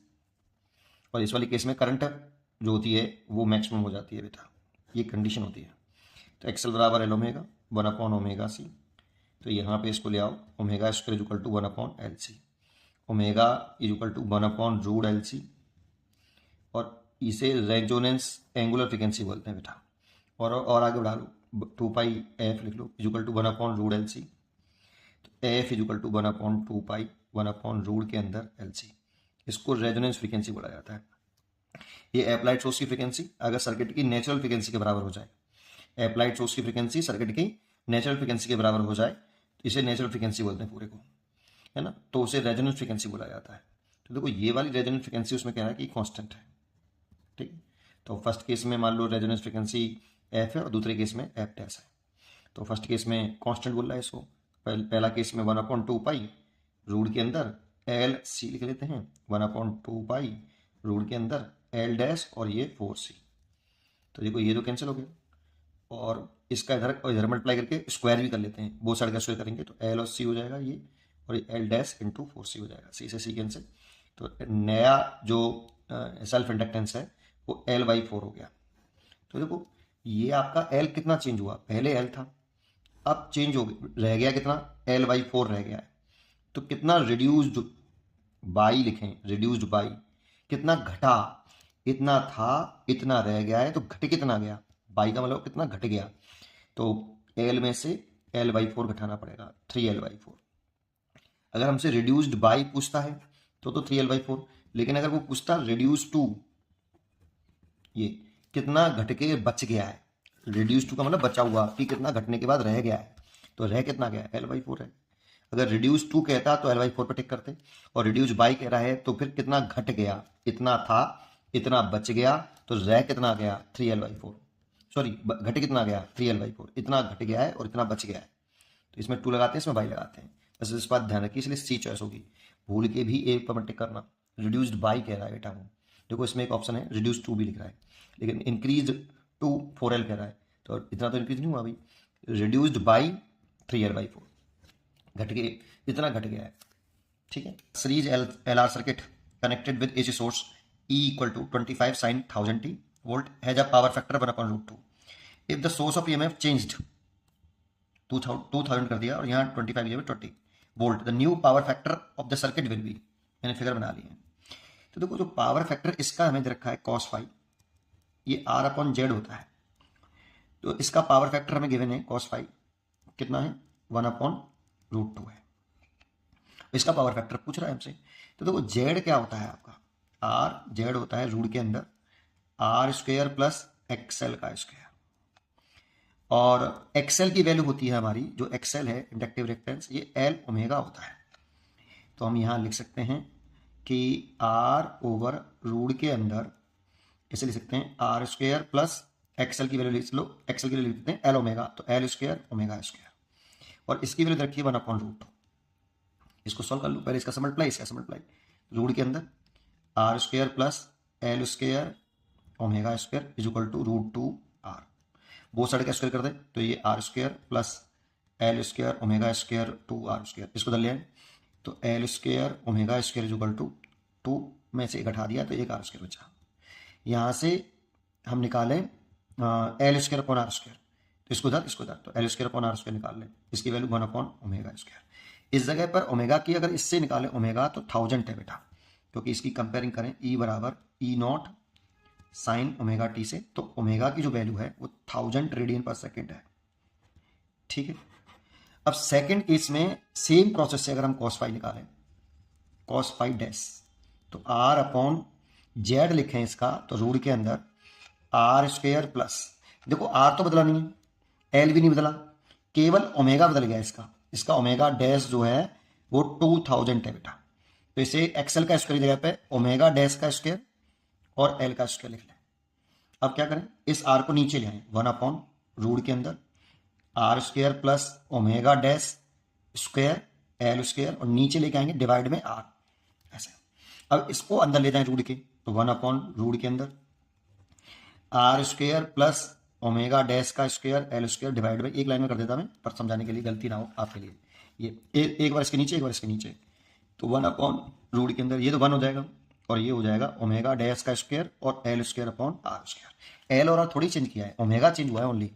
और इस वाले केस में करंट जो होती है वो मैक्सिमम हो जाती है बेटा, ये कंडीशन होती है। तो XL बराबर L ओमेगा 1/ωc, तो यहाँ पे इसको ले आओ, omega square is equal to 1/LC, omega is equal to 1/√LC, और इसे रेजोनेंस एंगुलर फ्रीक्वेंसी बोलते हैं बेटा, और आगे बढ़ा लो 2πf लिख लो इज इक्वल टू 1/√LC, तो f इज इक्वल टू 1/2π 1/√ के अंदर LC, इसको रेजोनेंस फ्रीक्वेंसी बोला जाता है। ये अप्लाइड सोर्स की फ्रीक्वेंसी अगर सर्किट की नेचुरल फ्रीक्वेंसी के बराबर हो जाए, अप्लाइड सोर्स की फ्रीक्वेंसी सर्किट की नेचुरल फ्रीक्वेंसी के बराबर हो जाए तो इसे नेचुरल फ्रीक्वेंसी बोलते हैं पूरे को, है ना, तो उसे रेजोनेंस फ्रीक्वेंसी बोला जाता है। तो देखो ये वाली रेजोनेंस फ्रीक्वेंसी उसमें कह रहा है कि कांस्टेंट है, ठीक। तो फर्स्ट केस में मान लो रेजोनेंस फ्रीक्वेंसी f है और दूसरे केस में f डैश है, तो फर्स्ट केस में कांस्टेंट बोल रहा है इसको, पहला केस में 1/2π रूट के अंदर LC लिख लेते हैं, 1/2π रूट के अंदर L डैश और ये 4C, तो देखो ये तो कैंसिल हो गया, और इसका इधर मल्टीप्लाई करके स्क्वायर भी कर लेते हैं, बहुत सारे का स्क्वायर करेंगे तो L और C हो जाएगा ये, और ये L डैश इंटू 4C हो जाएगा, C से C कैंसिल, तो नया जो सेल्फ इंडक्टेंस है वो L/4 हो गया। तो देखो ये आपका L कितना चेंज हुआ, पहले L था अब चेंज हो गया, रह गया कितना L/4 रह गया है, तो कितना रिड्यूस्ड बाई लिखें, रिड्यूस्ड बाई कितना घटा, इतना था इतना रह गया है, तो घट कितना गया, बाई का मतलब कितना घट गया, तो L में से L/4 घटाना पड़ेगा 3L/4। अगर हमसे रिड्यूस्ड बाई पूछता है तो 3L/4, लेकिन अगर वो पूछता रिड्यूस टू, ये कितना घट के बच गया है, रिड्यूस टू का मतलब बचा हुआ कि कितना घटने के बाद रह गया है, तो रह कितना गया L/4 है। अगर रिड्यूस टू कहता तो L/4 पर टिक करते, और रिड्यूस बाई कह रहा है तो फिर कितना घट गया, इतना था इतना बच गया, तो रह कितना आ गया 3L/4, सॉरी घट कितना गया 3L/4, इतना घट गया है और इतना बच गया है। तो इसमें 2 लगाते हैं, इसमें बाई लगाते हैं, बस इस बात ध्यान रखिए, इसलिए सी चॉइस होगी। भूल के भी ए पर मत टिक करना। रिड्यूस्ड बाई कह रहा है बेटा वो, देखो इसमें एक ऑप्शन है रिड्यूस टू भी लिख रहा है, लेकिन इंक्रीज टू 4L कह रहा है, तो इतना तो इंक्रीज नहीं हुआ अभी। रिड्यूस्ड बाई 3L/4, घट के इतना घट गया है, ठीक है। Series LR circuit connected with AC source E = 25 sin 1000 t volt has a power factor 1/√2 if the source of EMF changed 2000 कर दिया और यहाँ 25 की जगह 20 volt, the new power factor of the circuit will B, मैंने figure बना ली है। तो देखो जो पावर फैक्टर इसका हमें दे रखा है cos फाई, ये R/Z होता है, तो इसका पावर फैक्टर हमें गिवन है cos फाई कितना है 1/√2 है, इसका पावर फैक्टर पूछ रहा है हमसे। तो देखो Z क्या होता है आपका, Z होता है रूट के अंदर R² प्लस XL का स्क्वायर, और XL की वैल्यू होती है हमारी, जो XL है इंडक्टिव रिएक्टेंस, ये L ओमेगा होता है। तो हम यहाँ लिख सकते हैं कि R/रूट के अंदर इसे लिख सकते हैं R² प्लस XL की वैल्यू लिख लो, XL की वैल्यू लिख देते हैं L ओमेगा, तो L² ओमेगा², और इसकी वैल्यू रखिए 1/√2। इसको सॉल्व कर लो, पहले इसका मल्टीप्लाई, इसका मल्टीप्लाई, रूट के अंदर R² प्लस L² ओमेगा² इज इक्वल टू √2R, वो साइड का स्क्वायर कर दे तो ये R² प्लस L² ओमेगा² 2R², इसको दल लिया है तो L² ओमेगा² इज इक्वल टू 2 में से घटा दिया तो एक R² बचा। यहाँ से हम निकालें L²/R², तो इसको इधर तो L²/R² निकाल लें, इसकी वैल्यू 1/ओमेगा²। इस जगह पर ओमेगा की अगर इससे निकालें ओमेगा तो 1000 है बेटा, क्योंकि इसकी कंपेयरिंग करें E बराबर E0 साइन ओमेगा टी से, तो ओमेगा की जो वैल्यू है वो 1000 रेडियन पर सेकेंड है, ठीक है। अब सेकेंड केस में सेम प्रोसेस से अगर हम cos फाई निकालें, cos फाई डैश, तो R/Z लिखें इसका, तो रूट के अंदर R² प्लस, देखो R तो बदला नहीं है, L भी नहीं बदला, केवल ओमेगा बदल गया इसका ओमेगा डैश जो है वो 2000 है बेटा, तो इसे XL का स्क्वायर की जगह पे ओमेगा डैश का स्क्वायर और L का स्क्वायर लिख लें। अब क्या करें, इस R को नीचे ले आए, 1/रूट के अंदर R² plus omega dash square L², और नीचे लेके आएंगे डिवाइड में R, ऐसे। अब इसको अंदर ले जाएं रूट के, तो 1/रूट के अंदर R² प्लस ओमेगा डैश का स्क्वायर L² डिवाइड में, एक लाइन में कर देता मैं पर समझाने के लिए, गलती ना हो आपके लिए, ये एक बार इसके नीचे, एक बार इसके नीचे, तो 1/रूट के अंदर ये तो 1 हो जाएगा और ये हो जाएगा ओमेगा डैश का स्क्वायर और L²/R²। L और R थोड़ी चेंज किया है, ओमेगा चेंज हुआ है ओनली,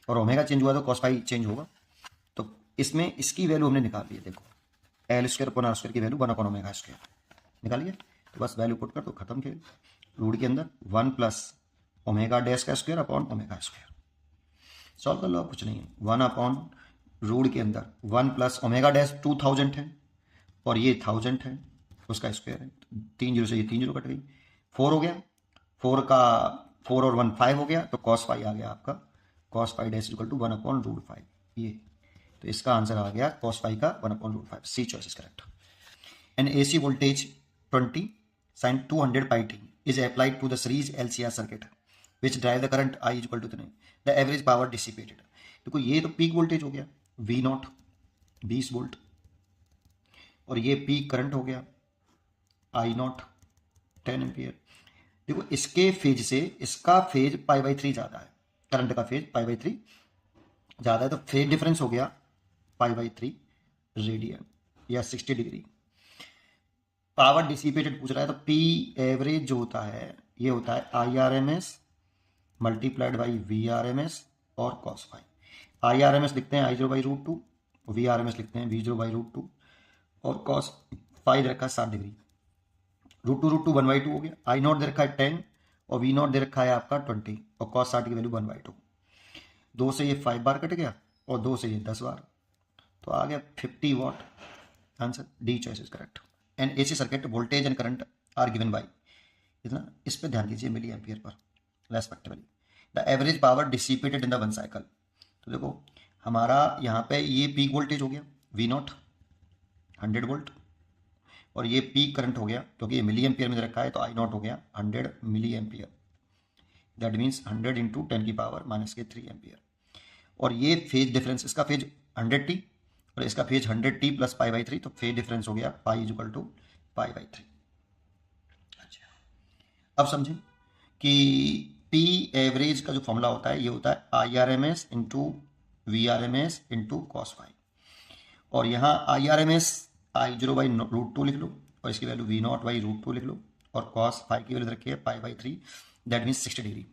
और ओमेगा चेंज हुआ तो cos फाई चेंज होगा। तो इसमें इसकी वैल्यू हमने निकाल ली है, देखो L²/R² की वैल्यू 1/ओमेगा² निकालिए, तो बस वैल्यू पुट कर तो खत्म खेल। रूट के अंदर 1 प्लस ओमेगा डैश का स्क्वायर अपॉन ओमेगा², सॉल्व कर लो, कुछ नहीं है। 1/रूट के अंदर 1 प्लस ओमेगा डैश 2000 है और ये 1000 है, उसका स्क्वायर है, 3 जीरो से ये 3 जीरो कट गई, 4 हो गया, 4 और 1 5 हो गया, तो cos फाई आ गया आपका, cos phi dash equal to 1/√5, ये तो इसका आंसर आ गया cos फाई का 1/√5, C choice is correct. An AC voltage 20 sin 200 pi t is applied to the series LCR circuit which drive the current I is equal to the average power dissipated। देखो ये तो peak voltage हो गया V0 20 volt, और ये peak current हो गया I0 10 ampere. देखो इसके फेज से इसका फेज π/3 ज़्यादा है, करंट का फेज π/3 ज़्यादा है, तो फेज डिफरेंस हो गया π/3 रेडियन या 60 डिग्री। पावर डिसिपेटेड पूछ रहा है, तो P एवरेज जो होता है ये होता है IRMS मल्टीप्लाइड बाई VRMS और cos फाई। IRMS लिखते हैं I0/√2, VRMS लिखते हैं V0/√2, और cos फाई दे रखा है 60 डिग्री, √2 1/2 हो गया। I0 दे रखा है 10 और V0 दे रखा है आपका 20, और cos 60 की वैल्यू 1/2, 2 से ये 5 बार कट गया और 2 से ये 10 बार, तो आ गया 50 watt. Answer D choice is correct. And AC circuit voltage and current are given by, इतना इस पर ध्यान दीजिए, मिली एम्पियर पर respectively. The average power dissipated in the one cycle, तो देखो हमारा यहाँ पे ये पीक वोल्टेज हो गया V0 100 वोल्ट, और ये पीक करंट हो गया, क्योंकि ये मिली एम्पियर में रखा है तो आई नॉट हो गया 100 milliampere, that means 100 into 10⁻³ ampere. और ये फेज डिफरेंस, इसका फेज 100t और इसका फेज 100t प्लस π/3, तो फेज डिफरेंस हो गया पाई इक्वल टू π/3। अच्छा, अब समझें कि पी एवरेज का जो फॉर्मूला होता है ये होता है IRMS into VRMS into cos phi. और यहाँ IRMS I0/√2 लिख लो और इसकी वैल्यू V0/√2 लिख लो और कॉस फाई की वैल्यू रखी है π/3, दैट मीन्स 60 डिग्री।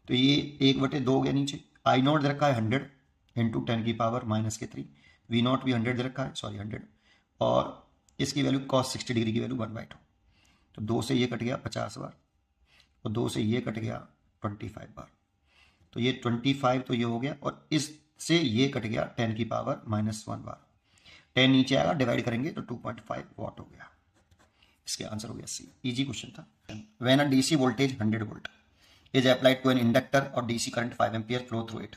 तो ये 1/2 हो गया नीचे। आई नॉट दे रखा है 100 इंटू 10⁻³ V0 भी 100 दे रखा है, सॉरी 100, और इसकी वैल्यू कॉस 60 डिग्री की वैल्यू 1/2। तो 2 से ये कट गया 50 बार और 2 से ये कट गया 25 बार, तो ये 25 तो ये हो गया, और इससे ये कट गया 10⁻⁻1 बार। 10 नीचे आएगा, डिवाइड करेंगे तो 2.5 वाट हो गया। इसके आंसर हो गया सी। इजी क्वेश्चन था। When a DC voltage 100 volt is applied to an inductor or DC current 5 ampere flow through it.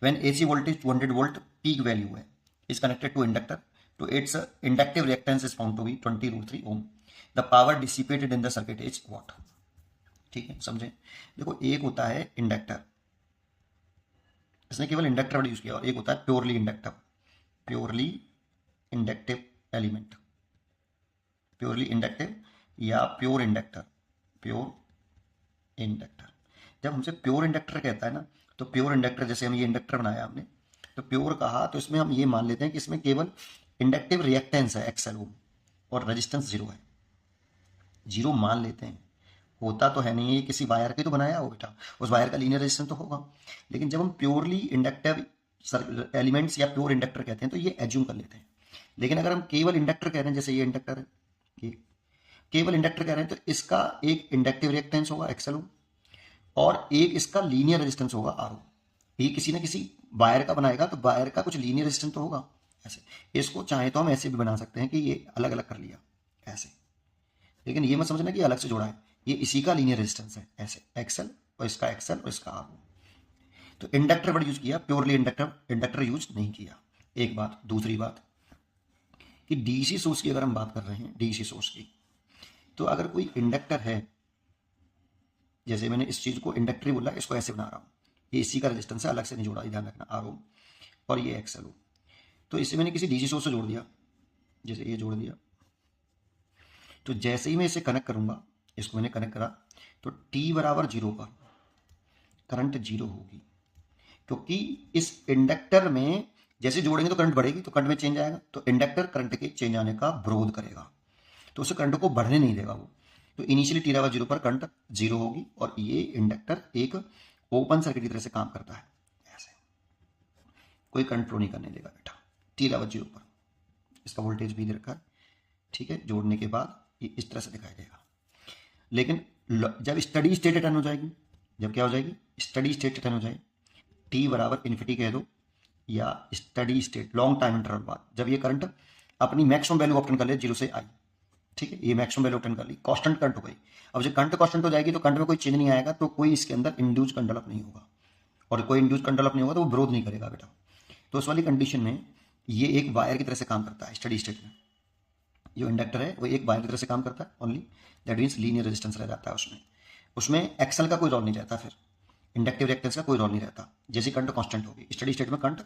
When AC voltage 200 volt peak value is connected to inductor, to its inductive reactance is found to be 20√3 ohm. The power dissipated in the circuit is what? ठीक है, समझे। देखो, एक होता है inductor, इसने केवल inductor word use किया, और एक होता है purely inductive, purely inductive element, purely inductive या प्योर इंडक्टर, प्योर इंडक्टर। जब हमसे प्योर इंडक्टर कहता है ना, तो प्योर इंडक्टर, जैसे हम ये इंडक्टर बनाया हमने, तो प्योर कहा तो इसमें हम ये मान लेते हैं कि इसमें केवल इंडक्टिव रिएक्टेंस है XL ओम और रेजिस्टेंस 0 है, 0 मान लेते हैं। होता तो है नहीं, ये किसी वायर के तो बनाया हो बेटा, उस वायर का लीनियर रेजिस्टेंस तो होगा। लेकिन जब हम प्योरली इंडक्टिव एलिमेंट्स या प्योर इंडक्टर कहते हैं तो ये एज्यूम कर लेते हैं। लेकिन अगर हम केवल इंडक्टर कह रहे हैं, जैसे ये इंडक्टर है, ये केवल इंडक्टर कह रहे हैं, तो इसका एक इंडक्टिव रिएक्टेंस होगा XL ओम और एक इसका लीनियर रेजिस्टेंस होगा RO। ये किसी ना किसी वायर का बनाएगा तो वायर का कुछ लीनियर रेजिस्टेंस तो होगा। ऐसे इसको चाहे तो हम ऐसे भी बना सकते हैं कि ये अलग अलग कर लिया ऐसे, लेकिन ये मत समझना कि अलग से जोड़ा है, ये इसी का लीनियर रेजिस्टेंस है, ऐसे XL और इसका XL और इसका RO। तो इंडक्टर वर्ड यूज किया, प्योरली इंडक्टर यूज नहीं किया। एक बात। दूसरी बात कि डीसी सोर्स की अगर हम बात कर रहे हैं, डीसी सोर्स की, तो अगर कोई इंडक्टर है, जैसे मैंने इस चीज को इंडक्टर बोला, इसको ऐसे बना रहा हूं, ये इसी का रेजिस्टेंस है, अलग से नहीं जोड़ा, ध्यान रखना, RO और ये XL। तो इसे मैंने किसी डीसी सोर्स से जोड़ दिया, जैसे ये जोड़ दिया, तो जैसे ही मैं इसे कनेक्ट करूंगा, इसको मैंने कनेक्ट करा, तो t=0 पर करंट 0 होगी, क्योंकि इस इंडक्टर में जैसे जोड़ेंगे तो करंट बढ़ेगी, तो करंट में चेंज आएगा, तो इंडक्टर करंट के चेंज आने का विरोध करेगा, तो उसे करंट को बढ़ने नहीं देगा वो। तो इनिशियली t=0 पर करंट 0 होगी, और ये इंडक्टर एक ओपन सर्किट की तरह से काम करता है, ऐसे कोई करंट फ्लो नहीं करने देगा बेटा t=0 पर। इसका वोल्टेज भी दे रखा है, ठीक है। जोड़ने के बाद ये इस तरह से दिखाई देगा। लेकिन जब स्टडी स्टेट टर्न हो जाएगी, जब क्या हो जाएगी, स्टडी स्टेट टर्न हो जाएगी, t =∞ कह दो, या steady state long time interval बाद, जब ये करंट अपनी मैक्सिमम वैल्यू ऑप्टेन कर ले 0 से I, ठीक है, ये मैक्सिमम वैल्यू ऑप्टेन कर ली, कांस्टेंट करंट हो गई। अब जब करंट कांस्टेंट हो जाएगी तो करंट में कोई चेंज नहीं आएगा, तो कोई इसके अंदर इंड्यूस करंट डेवलप नहीं होगा, और कोई इंड्यूस करंट डेवलप नहीं होगा तो वो विरोध नहीं करेगा बेटा। तो उस वाली कंडीशन में ये एक वायर की तरह से काम करता है स्टडी स्टेट में। जो इंडक्टर है वो एक वायर की तरह से काम करता है only, that means linear resistance रह जाता है उसमें XL का कोई रोल नहीं रहता, फिर इंडक्टिव रिएक्टेंस का कोई रोल नहीं रहता। जैसे करंट कांस्टेंट होगी, स्टडी स्टेट में करंट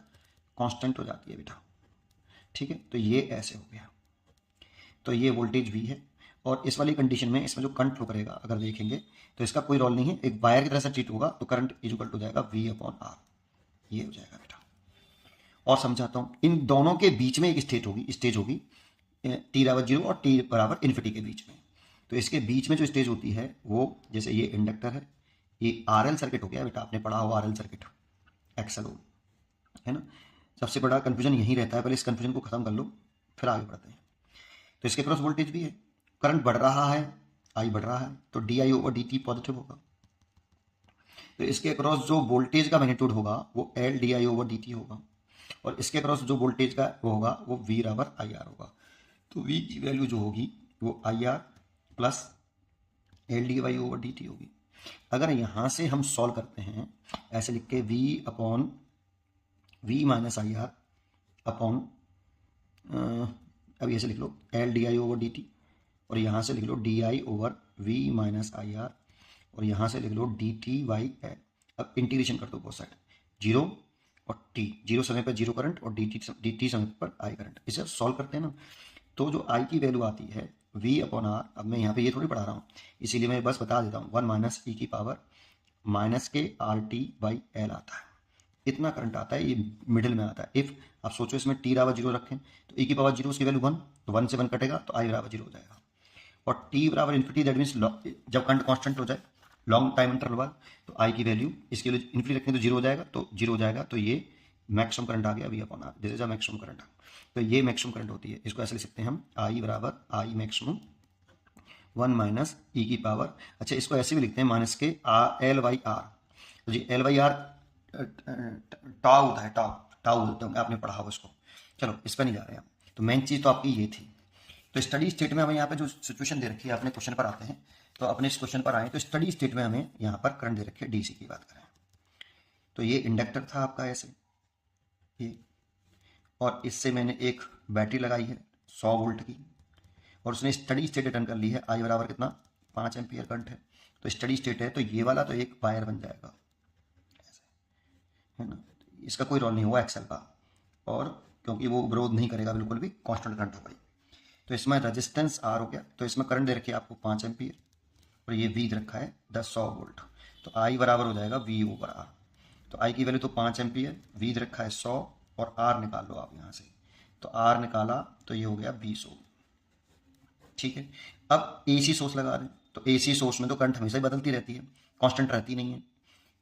कांस्टेंट हो जाती है बेटा, ठीक है। तो ये ऐसे हो गया, तो ये वोल्टेज V है, और इस वाली कंडीशन में इसमें जो करंट फ्लो करेगा अगर देखेंगे तो इसका कोई रोल नहीं है, एक वायर की तरह से ट्रीट होगा, तो करंट इक्वल टू जाएगा V/R, ये हो जाएगा बेटा। और समझाता हूं, इन दोनों के बीच में एक स्टेज होगी t=0 और t=∞ के बीच में। तो इसके बीच में जो स्टेज होती है वो, जैसे ये इंडक्टर है, ये RL सर्किट हो गया बेटा, आपने पढ़ा हो RL सर्किट, XL है ना। सबसे बड़ा कंफ्यूजन यही रहता है, पहले इस कंफ्यूजन को खत्म कर लो फिर आगे बढ़ते हैं। तो इसके क्रॉस वोल्टेज भी है, करंट बढ़ रहा है, I बढ़ रहा है, तो di/dt पॉजिटिव होगा। तो इसके अक्रॉस जो वोल्टेज का मैग्नीट्यूड होगा वो L/di/dt होगा, और इसके अक्रॉस जो वोल्टेज का वो होगा वो V/IR होगा। तो V की वैल्यू जो होगी वो IR प्लस L/dy/dt होगी। अगर यहां से हम सॉल्व करते हैं ऐसे लिख के V/V - IR अपॉन, अब ऐसे लिख लो L/di/dt, और यहाँ से लिख लो D I over V minus I R, और यहाँ से लिख लो डी टी वाई एल। अब इंटीग्रेशन कर दो बहुत साइड, जीरो और टी, जीरो समय पर जीरो करंट और डी टी समय पर आई करंट। इसे सॉल्व करते हैं ना, तो जो आई की वैल्यू आती है v अपॉन आर, अब मैं यहाँ पे ये थोड़ी पढ़ा रहा हूँ, इसीलिए मैं बस बता देता हूँ, 1 माइनस ई की पावर माइनस के आर टी बाई एल आता है। इतना करंट आता है, ये मिडिल में आता है। इफ आप सोचो इसमें टी बराबर जीरो रखें तो ई की पावर जीरो, उसकी वैल्यू 1, तो 1 से 1 कटेगा तो आई बराबर जीरो हो जाएगा। और टी बराबर इन्फिनिटी, दैट मीन्स जब करंट कांस्टेंट हो जाए लॉन्ग टाइम इंटरवल बाद, तो आई की वैल्यू इसके लिए इन्फिनिटी रखें तो जीरो हो जाएगा, तो जीरो हो जाएगा, तो ये मैक्सिमम करंट आ गया V upon R, this is a maximum current. तो ये मैक्सिमम करंट होती है, इसको ऐसे लिख सकते हैं हम, आई बराबर आई मैक्सिमम 1 माइनस ई की पावर, अच्छा इसको ऐसे भी लिखते हैं माइनस के एल बाई आर। तो जी एल बाई आर टाउ होता है, टाउ टाउ आपने पढ़ा हो इसको, चलो इस पर नहीं जा रहे हैं। तो मेन चीज़ तो आपकी ये थी। तो स्टडी स्टेट में हमें यहाँ पे जो सिचुएशन दे रखी है, अपने क्वेश्चन पर आते हैं, तो अपने इस क्वेश्चन पर आए तो स्टडी स्टेट में हमें यहाँ पर करंट दे रखी है डीसी की बात करें तो ये इंडक्टर था आपका ऐसे ये, और इससे मैंने एक बैटरी लगाई है 100 वोल्ट की, और उसने स्टडी स्टेट रिटर्न कर ली है, आई बराबर कितना 5 एम्पियर करंट है, तो स्टडी स्टेट है, तो ये वाला तो एक वायर बन जाएगा ऐसे, है ना, इसका कोई रोल नहीं हुआ एक्सेल का, और क्योंकि वो विरोध नहीं करेगा बिल्कुल भी, कांस्टेंट करंट होगा। तो इसमें रेजिस्टेंस आर हो गया, तो इसमें करंट दे रखी है आपको 5 एम्पियर, और ये वी दे रखा है 100 वोल्ट, तो आई बराबर हो जाएगा वी ओवर आर। तो आई की वैल्यू तो 5 एम्पियर, वी दे रखा है 100, और आर निकाल लो आप यहाँ से, तो आर निकाला तो ये हो गया 20 ओम। ठीक है, अब एसी सोर्स लगा दें, तो एसी सोर्स में तो करंट हमेशा ही बदलती रहती है, कांस्टेंट रहती नहीं है,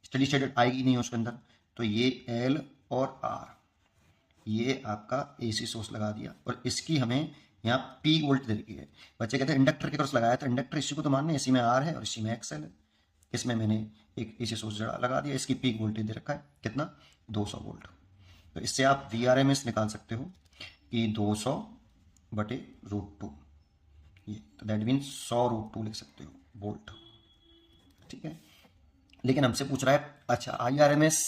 स्टडी स्टेट आएगी नहीं है उसके अंदर, तो ये एल और आर, ये आपका एसी सोर्स लगा दिया, और इसकी हमें यहाँ पी वोल्ट दे रखी है। बच्चे कहते हैं इंडक्टर के क्रॉस लगाया, तो इंडक्टर इसी को तो मानना है, इसी में आर है और इसी में एक्सएल है, इसमें मैंने एक एसी सोर्स जड़ा लगा दिया, इसकी पीक वोल्टेज दे रखा है कितना 200 वोल्ट। तो इससे आप वी आर एम एस निकाल सकते हो कि 200 बटे √2, ये तो दैट मीन्स 100√2 लिख सकते हो वोल्ट। ठीक है, लेकिन हमसे पूछ रहा है अच्छा आई आर एम एस,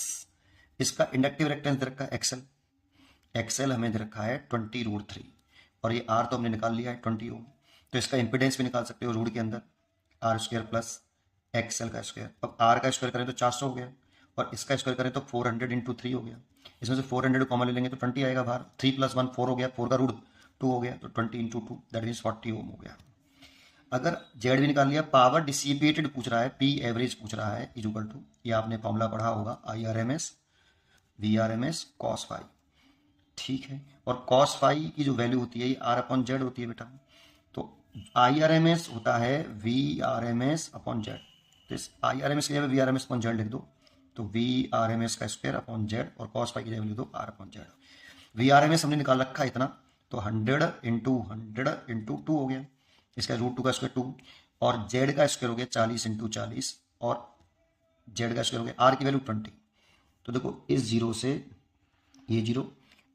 इसका इंडक्टिव रिएक्टेंस दे रखा है एक्सएल, एक्सएल हमें दे रखा है 20√3, और ये आर तो हमने निकाल लिया है 20 ओम, तो इसका इंपिडेंस भी निकाल सकते हो रूट के अंदर, आर स्क्वायर प्लस एक्सएल का स्क्वायर। अब आर का स्क्वायर करें तो 400 हो गया, और इसका स्क्वायर करें तो 400 × 3 हो गया, इसमें से 400 कॉमन ले लेंगे तो 20 आएगा बाहर, 3 + 1 4 हो गया, 4 का रूट 2 हो गया, तो 20 × 2 दैट मीन्स 40 ओम हो गया। अगर जेड भी निकाल लिया, पावर डिसिपेटेड पूछ रहा है, पी एवरेज पूछ रहा है, इक्वल टू, ये आपने फॉर्मूला पढ़ा होगा, I R M S V R M S cos phi. ठीक है, और कॉस फाई की जो वैल्यू होती है ये आर अपॉन जेड होती है बेटा, तो आई आर एम एस होता है V R M S upon Z, तो इस आई आर एम एस की जगह V R M S upon Z लिख दो, तो वी आर एम एस का स्क्वायर अपॉन जेड, और कॉस फाई की जगह लिख दो R upon Z. V R M S हमने निकाल रखा है इतना, तो 100 × 100 × 2 हो गया, इसका √2 का स्क्वायर 2, और जेड का स्क्वायर हो गया 40 × 40, और जेड का स्क्वायर हो गया आर की वैल्यू 20। तो देखो इस जीरो से ये जीरो,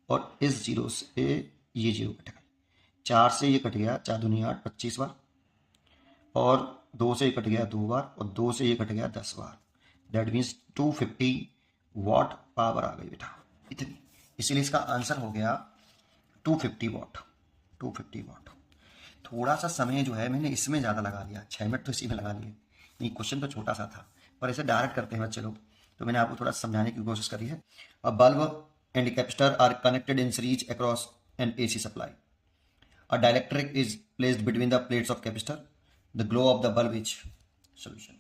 और इस जीरो से ये जीरो कट गया, 4 से ये कट गया, 4 दूनी 8 25 बार, और 2 से ये कट गया 2 बार, और 2 से ये कट गया 10 बार, दैट मीन्स 250 वाट पावर आ गई बेटा इतनी, इसीलिए इसका आंसर हो गया 250 वाट, 250 वाट। थोड़ा सा समय जो है मैंने इसमें ज़्यादा लगा लिया, 6 मिनट तो इसी में लगा लिए, नहीं क्वेश्चन तो छोटा सा था, पर इसे डायरेक्ट करते हैं बच्चे लोग, तो मैंने आपको थोड़ा समझाने की कोशिश करी है। अब bulb and capacitor are connected in series across an AC supply. A dielectric is placed between the plates of capacitor. The glow of the bulb is solution.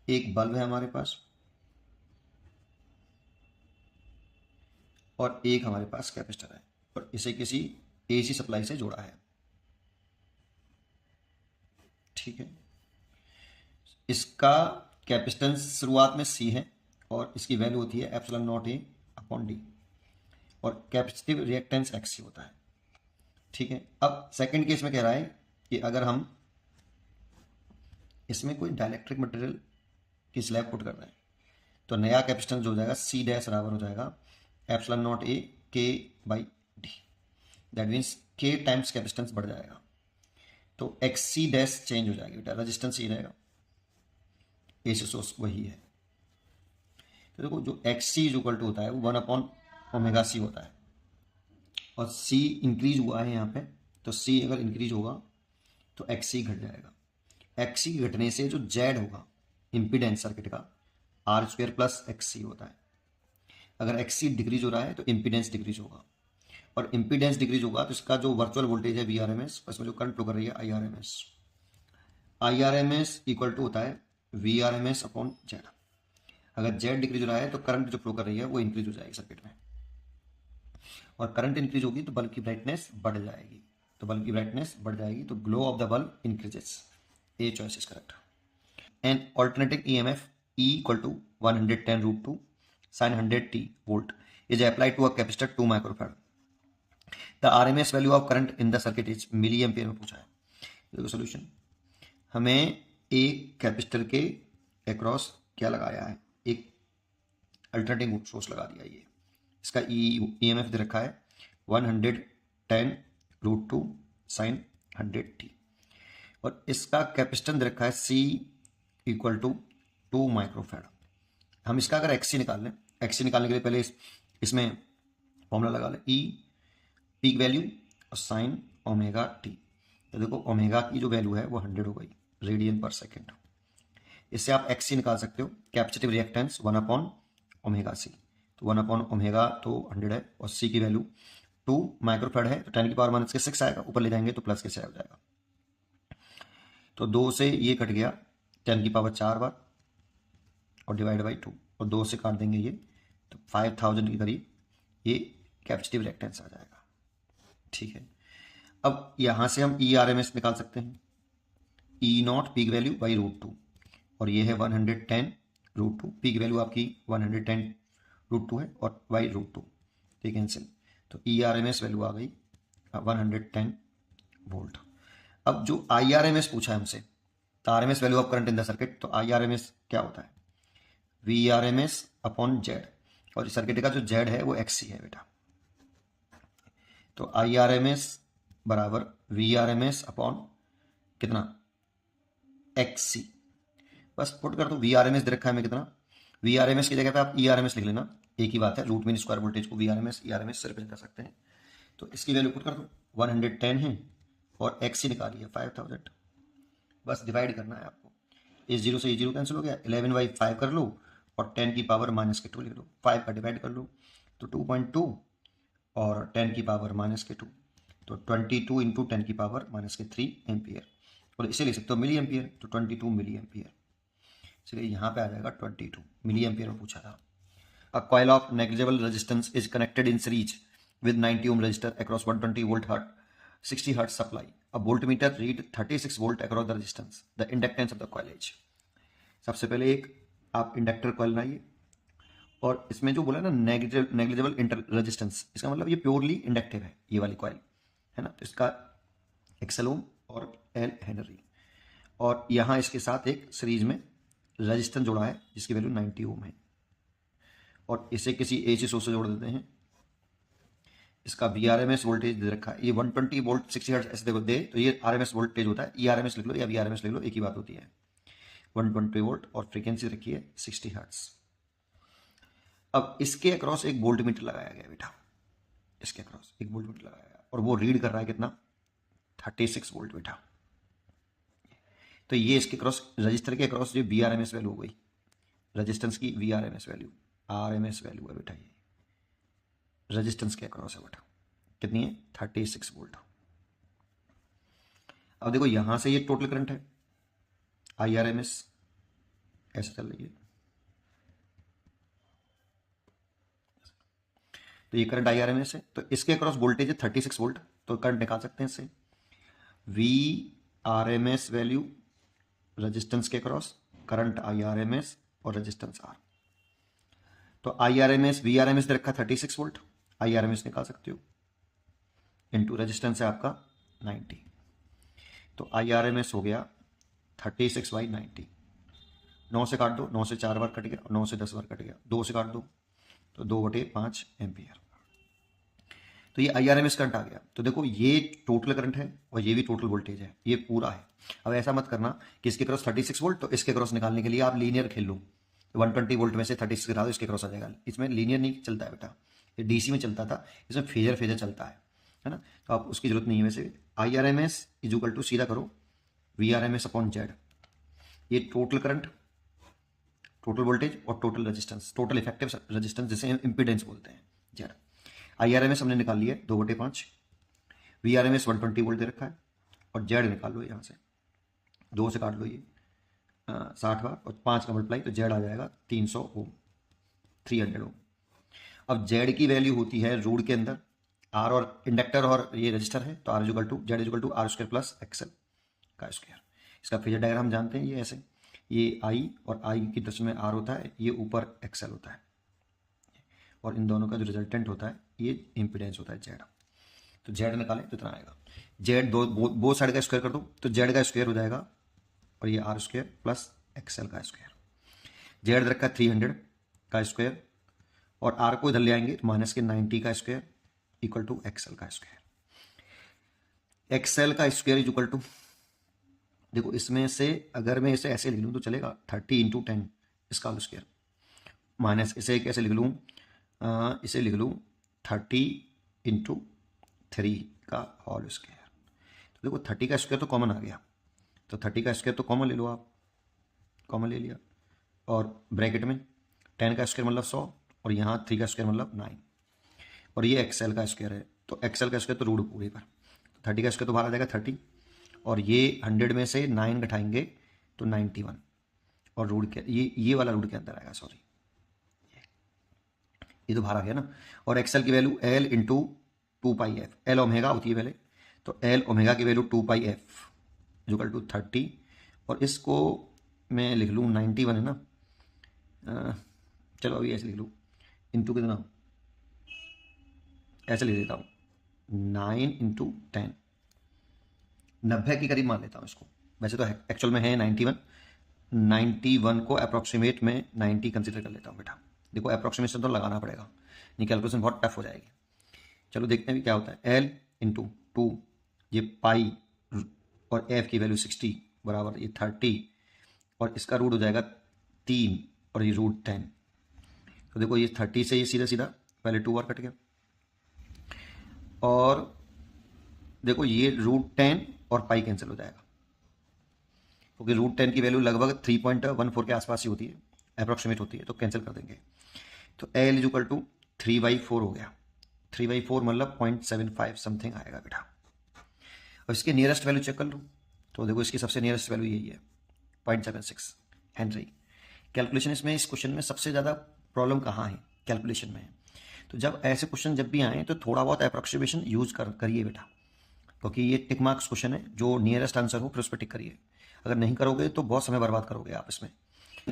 एक बल्ब है हमारे पास, और एक हमारे पास कैपेसिटर है, और इसे किसी एसी सप्लाई से जोड़ा है। ठीक है, इसका कैपेसिटेंस शुरुआत में C है, और इसकी वैल्यू होती है ε0A अपॉन डी, और कैपेसिटिव रिएक्टेंस एक्स होता है। ठीक है, अब सेकंड केस में कह रहा है कि अगर हम इसमें कोई डाइलेक्ट्रिक मटेरियल की स्लैब पुट कर रहे हैं, तो नया कैपेसिटेंस जो हो जाएगा C डैश बराबर हो जाएगा ε0A K/D, that means K times capacitance बढ़ जाएगा, तो XC डैश चेंज हो जाएगी बेटा, रेजिस्टेंस ही रहेगा, एसी सोर्स वही है। तो देखो जो XC इक्वल टू होता है वो 1/ωc होता है, और C इंक्रीज हुआ है यहाँ पे, तो C अगर इंक्रीज होगा तो XC घट जाएगा। XC घटने से जो Z होगा इम्पीडेंस सर्किट का R² प्लस XC होता है। अगर XC डिक्रीज हो रहा है तो इम्पीडेंस डिक्रीज होगा, और इम्पीडेंस डिक्रीज होगा तो इसका जो वर्चुअल वोल्टेज है VRMS, इसमें जो करंट फ्लो कर रही है IRMS इक्वल टू होता है VRMS अपॉन Z। अगर Z डिक्रीज हो रहा है तो करंट जो फ्लो कर रही है वो इंक्रीज हो जाएगी सर्किट में, और करंट इंक्रीज होगी तो बल्ब की ब्राइटनेस बढ़ जाएगी, तो glow of the bulb increases. A choice is correct. And alternating EMF E equal to 110√2 sin 100t volt is applied to a capacitor 2 microfarad. The RMS value of current in the circuit is milliampere में पूछा है। देखो solution, हमें एक capacitor के across क्या लगाया है, एक अल्टरनेटिंग सोर्स लगा दिया। ये इसका EMF दे रखा है 110√2 sin 100t, और इसका कैपेसिटेंस दे रखा है C इक्वल टू 2 माइक्रोफैराड। हम इसका अगर XC निकाल लें, XC निकालने के लिए पहले इसमें फॉर्मूला लगा लें, E पीक वैल्यू और साइन ओमेगा टी। तो देखो ओमेगा की जो वैल्यू है वो 100 हो गई रेडियन पर सेकेंड। इससे आप XC निकाल सकते हो, कैपेसिटिव रिएक्टेंस 1/ओमेगा C। तो 1/ओमेगा तो 100 है, और C की वैल्यू 2 माइक्रोफैराड है, तो 10⁻⁻⁶ आएगा, ऊपर ले जाएंगे तो प्लस के 6 हो जाएगा। तो 2 से ये कट गया 10⁻⁴ बार और डिवाइड बाई 2, और 2 से काट देंगे ये, तो 5000 के करीब ये कैपेसिटिव रिएक्टेंस आ जाएगा। ठीक है, अब यहाँ से हम ERMS निकाल सकते हैं, E0 पीक वैल्यू बाई √2, और ये है 110√2, पीक वैल्यू आपकी 110√2 है, और बाई √2 ठीक कैंसिल, तो ERMS वैल्यू आ गई 110 वोल्ट। अब जो IRMS पूछा है हमसे, तो RMS value of current in the circuit, तो IRMS क्या होता है VRMS अपॉन Z, और सर्किट का जो Z है वो XC है बेटा। तो IRMS बराबर VRMS अपॉन कितना XC, बस पुट कर दो। VRMS दे रखा है हमें कितना, VRMS की जगह पे आप ERMS लिख लेना, एक ही बात है, रूट मीन स्क्वायर वोल्टेज को VRMS ERMS से रिप्रेजेंट कर सकते हैं। तो इसकी वैल्यू पुट कर दो, 110 है और XC निकाली है 5000, बस डिवाइड करना है आपको। इस 0 से ये 0 कैंसिल हो गया, 11/5 कर लो और 10⁻⁻2 लिख लो, 5 का डिवाइड कर लो तो 2.2 और 10⁻⁻2, तो 22 इंटू 10⁻⁻3 एम्पियर, और इसे लिख सकते हो मिली एम्पियर, तो 22 मिली एम्पियर। चलिए यहाँ पे आ जाएगा 22 मिली एम्पियर में पूछा था। A coil of negligible resistance is connected in series with 90 ohm resistor across 120 volt 60 hertz supply. A voltmeter read 36 volt across the resistance. The inductance of the coil is. सबसे पहले एक आप inductor coil बनाइए, और इसमें जो बोला ना नेग्लिजिबल इंटर रेजिस्टेंस, इसका मतलब ये प्योरली इंडक्टिव है, ये वाली कॉइल है ना। तो इसका XL ओम और L हेनरी, और यहाँ इसके साथ एक सीरीज में रेजिस्टेंस जोड़ा है जिसकी वैल्यू 90 ओम है, और इसे किसी AC सोर्स से जोड़ देते हैं। इसका VRMS वोल्टेज दे रखा है, ये 120 वोल्ट 60 हर्ट्ज ऐसे देखो दे, तो ये RMS वोल्टेज होता है, ERMS लिख लो या VRMS लिख लो, एक ही बात होती है। 120 वोल्ट और फ्रीक्वेंसी रखी है 60 हर्ट्ज। अब इसके अक्रॉस एक वोल्ट मीटर लगाया गया बेटा, इसके अक्रॉस एक वोल्ट मीटर लगाया गया, और वो रीड कर रहा है कितना 36 वोल्ट बेटा। तो ये इसके अक्रॉस रजिस्टर के अक्रॉस जो VRMS वैल्यू हो गई, रेजिस्टेंस की VRMS वैल्यू, RMS वैल्यू है बेटा, ये रेजिस्टेंस के अक्रॉस है बेटा, कितनी है 36 वोल्ट। अब देखो यहां से ये टोटल करंट है IRMS, ऐसे चल रही है, तो ये करंट IRMS है, तो इसके अक्रॉस वोल्टेज है 36 वोल्ट, तो करंट निकाल सकते हैं इससे। VRMS वैल्यू रेजिस्टेंस के अक्रॉस, करंट IRMS और रेजिस्टेंस R। तो IRMS VRMS दे रखा 36 वोल्ट, IRMS निकाल सकते हो, इनटू रेजिस्टेंस है आपका 90, तो IRMS हो गया 36/90। 9 से काट दो, 9 से 4 बार कट गया, 9 से 10 बार कट गया, 2 से काट दो तो 2/5 एम्पियर। तो ये IRMS करंट आ गया। तो देखो ये टोटल करंट है और ये भी टोटल वोल्टेज है, ये पूरा है। अब ऐसा मत करना कि इसके क्रॉस 36 वोल्ट, तो इसके क्रॉस निकालने के लिए आप लीनियर खेल लो, 120 वोल्ट में से 36 गिरा दो, इसके क्रॉस आ जाएगा। इसमें लीनियर नहीं चलता है बेटा, ये DC में चलता था, इसमें फेजर चलता है ना, तो आप उसकी जरूरत नहीं है। वैसे IRMS इज इक्वल टू सीधा करो VRMS अपॉन जेड, ये टोटल करंट, टोटल वोल्टेज और total resistance, total effective resistance जिसे हम इम्पीडेंस बोलते हैं, जेड। IRMS हमने निकाल लिया 2/5, VRMS 120 वोल्ट दे रखा है, और जेड निकाल लो यहाँ से, 2 से काट लो ये 60 बार और 5 का मल्टीप्लाई, तो जेड आ जाएगा 300 ओम, 300 ओम। अब जेड की वैल्यू होती है रूट के अंदर, आर और इंडक्टर और ये रजिस्टर है, तो R equal to Z equal to R square plus XL का स्क्वायर। इसका फेजर डायग्राम जानते हैं, ये ऐसे, ये आई और आई की दृष्टि में आर होता है, ये ऊपर एक्सएल होता है, और इन दोनों का जो रिजल्टेंट होता है ये इम्पीडेंस होता है जेड। तो जेड निकालें तो इतना आएगा, जेड दो साइड का स्क्वायर कर दो तो जेड का स्क्वायर हो जाएगा, और ये आर स्क्वायर प्लस एक्सएल का स्क्वायर। जेड रखा 300 का स्क्वायर, और आर को इधर ले आएंगे तो माइनस के 90 का स्क्वायर इक्वल टू एक्सएल का स्क्वायर। एक्सएल का स्क्वायर इज इक्वल टू, देखो इसमें से अगर मैं इसे ऐसे लिख लूँ तो चलेगा 30 × 10 इसका होल स्क्वायर, माइनस इसे कैसे लिख लूँ, इसे लिख लूँ 30 × 3 का होल स्क्वायर। तो देखो 30 का स्क्वायर तो कॉमन आ गया, तो 30 का स्क्वायर तो कॉमन ले लो आप, कॉमन ले लिया, और ब्रैकेट में 10 का स्क्वायर मतलब 100, और यहाँ 3 का स्क्वायर मतलब 9, और ये एक्सएल का स्क्वायर है, तो एक्सएल का स्क्वायर तो रूट पूरे पर, तो 30 का स्क्वायर तो बाहर आ जाएगा 30, और ये 100 में से 9 घटाएंगे तो 91, और रूट के ये वाला रूट के अंदर आएगा, सॉरी ये तो बाहर आ गया ना। और एक्सएल की value L × 2πf, L omega होती है पहले, तो L ओमेगा की वैल्यू 2πf इक्वल टू 30, और इसको मैं लिख लूँ 91 है ना, चलो अभी ऐसे लिख लूँ, इंटू कितना, ऐसे लिख देता हूँ 9 × 10, 90 के करीब मान लेता हूँ इसको, वैसे तो एक्चुअल में है 91 को अप्रॉक्सीमेट में 90 कंसिडर कर लेता हूँ बेटा। देखो अप्रॉक्सीमेशन तो लगाना पड़ेगा, नहीं कैलकुलेशन बहुत टफ हो जाएगी। चलो देखते हैं भी क्या होता है, L × 2, ये पाई और F की वैल्यू 60 बराबर ये 30, और इसका रूट हो जाएगा 3 और ये रूट 10। तो देखो ये 30 से ये सीधा सीधा पहले 2 बार कट गया, और देखो ये रूट 10 और पाई कैंसिल हो जाएगा, क्योंकि रूट 10 की वैल्यू लगभग 3.14 के आसपास ही होती है, अप्रॉक्सीमेट होती है, तो कैंसिल कर देंगे। तो L इक्वल टू 3/4 हो गया, 3/4 मतलब 0.75 समथिंग आएगा बेटा। और इसके नियरेस्ट वैल्यू चेक कर लो, तो देखो इसकी सबसे नियरेस्ट वैल्यू यही है 0.76 हेनरी। कैलकुलेशन इसमें इस क्वेश्चन में सबसे ज़्यादा प्रॉब्लम कहाँ है, कैलकुलेशन में है। तो जब ऐसे क्वेश्चन जब भी आए तो थोड़ा बहुत अप्रॉक्सीमेशन यूज करिए बेटा, क्योंकि ये टिक मार्क्स क्वेश्चन है, जो नियरेस्ट आंसर हो फिर उस पर टिक करिए, अगर नहीं करोगे तो बहुत समय बर्बाद करोगे आप इसमें।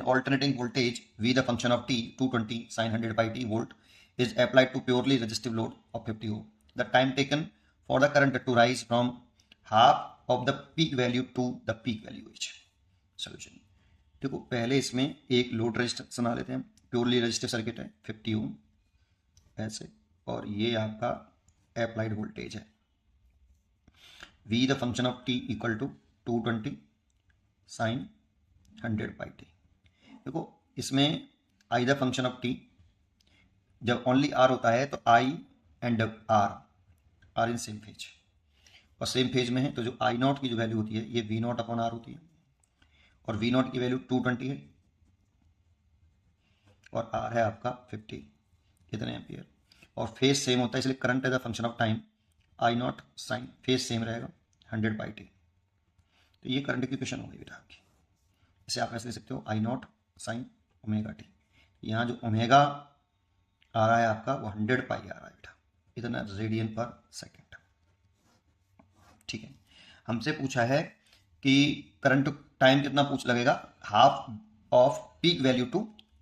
Alternating voltage V the function of t 220 sin 100πt volt is applied to purely resistive load of 50 ohm. The time taken for the current to rise from half of the peak value to the peak value is solution। देखो पहले इसमें एक load resistance बना लेते हैं, purely resistive circuit है 50 ओम ऐसे, और ये आपका अप्लाइड वोल्टेज है V the function of t equal to 220 sin 100πt। देखो इसमें I the function of T, जब ओनली आर होता है तो I and R in same phase, और सेम फेज में है तो जो आई नॉट की जो वैल्यू होती है ये वी नॉट अपॉन आर होती है, और वी नॉट की वैल्यू 220 है और आर है आपका 50 कितने एम्पियर, और फेज सेम होता है, इसलिए current as a function of time I not sine phase same रहेगा 100/t। तो ये करंट की इक्वेशन हो गई बेटा आपकी। इसे आप ऐसे ले सकते हो आई नॉट साइन ओमेगा टी, यहाँ जो ओमेगा आ रहा है आपका वो 100π आ रहा है बेटा, इतना रेडियन पर सेकेंड। ठीक है, हमसे पूछा है कि करंट टाइम कितना पूछ लगेगा, half of peak value to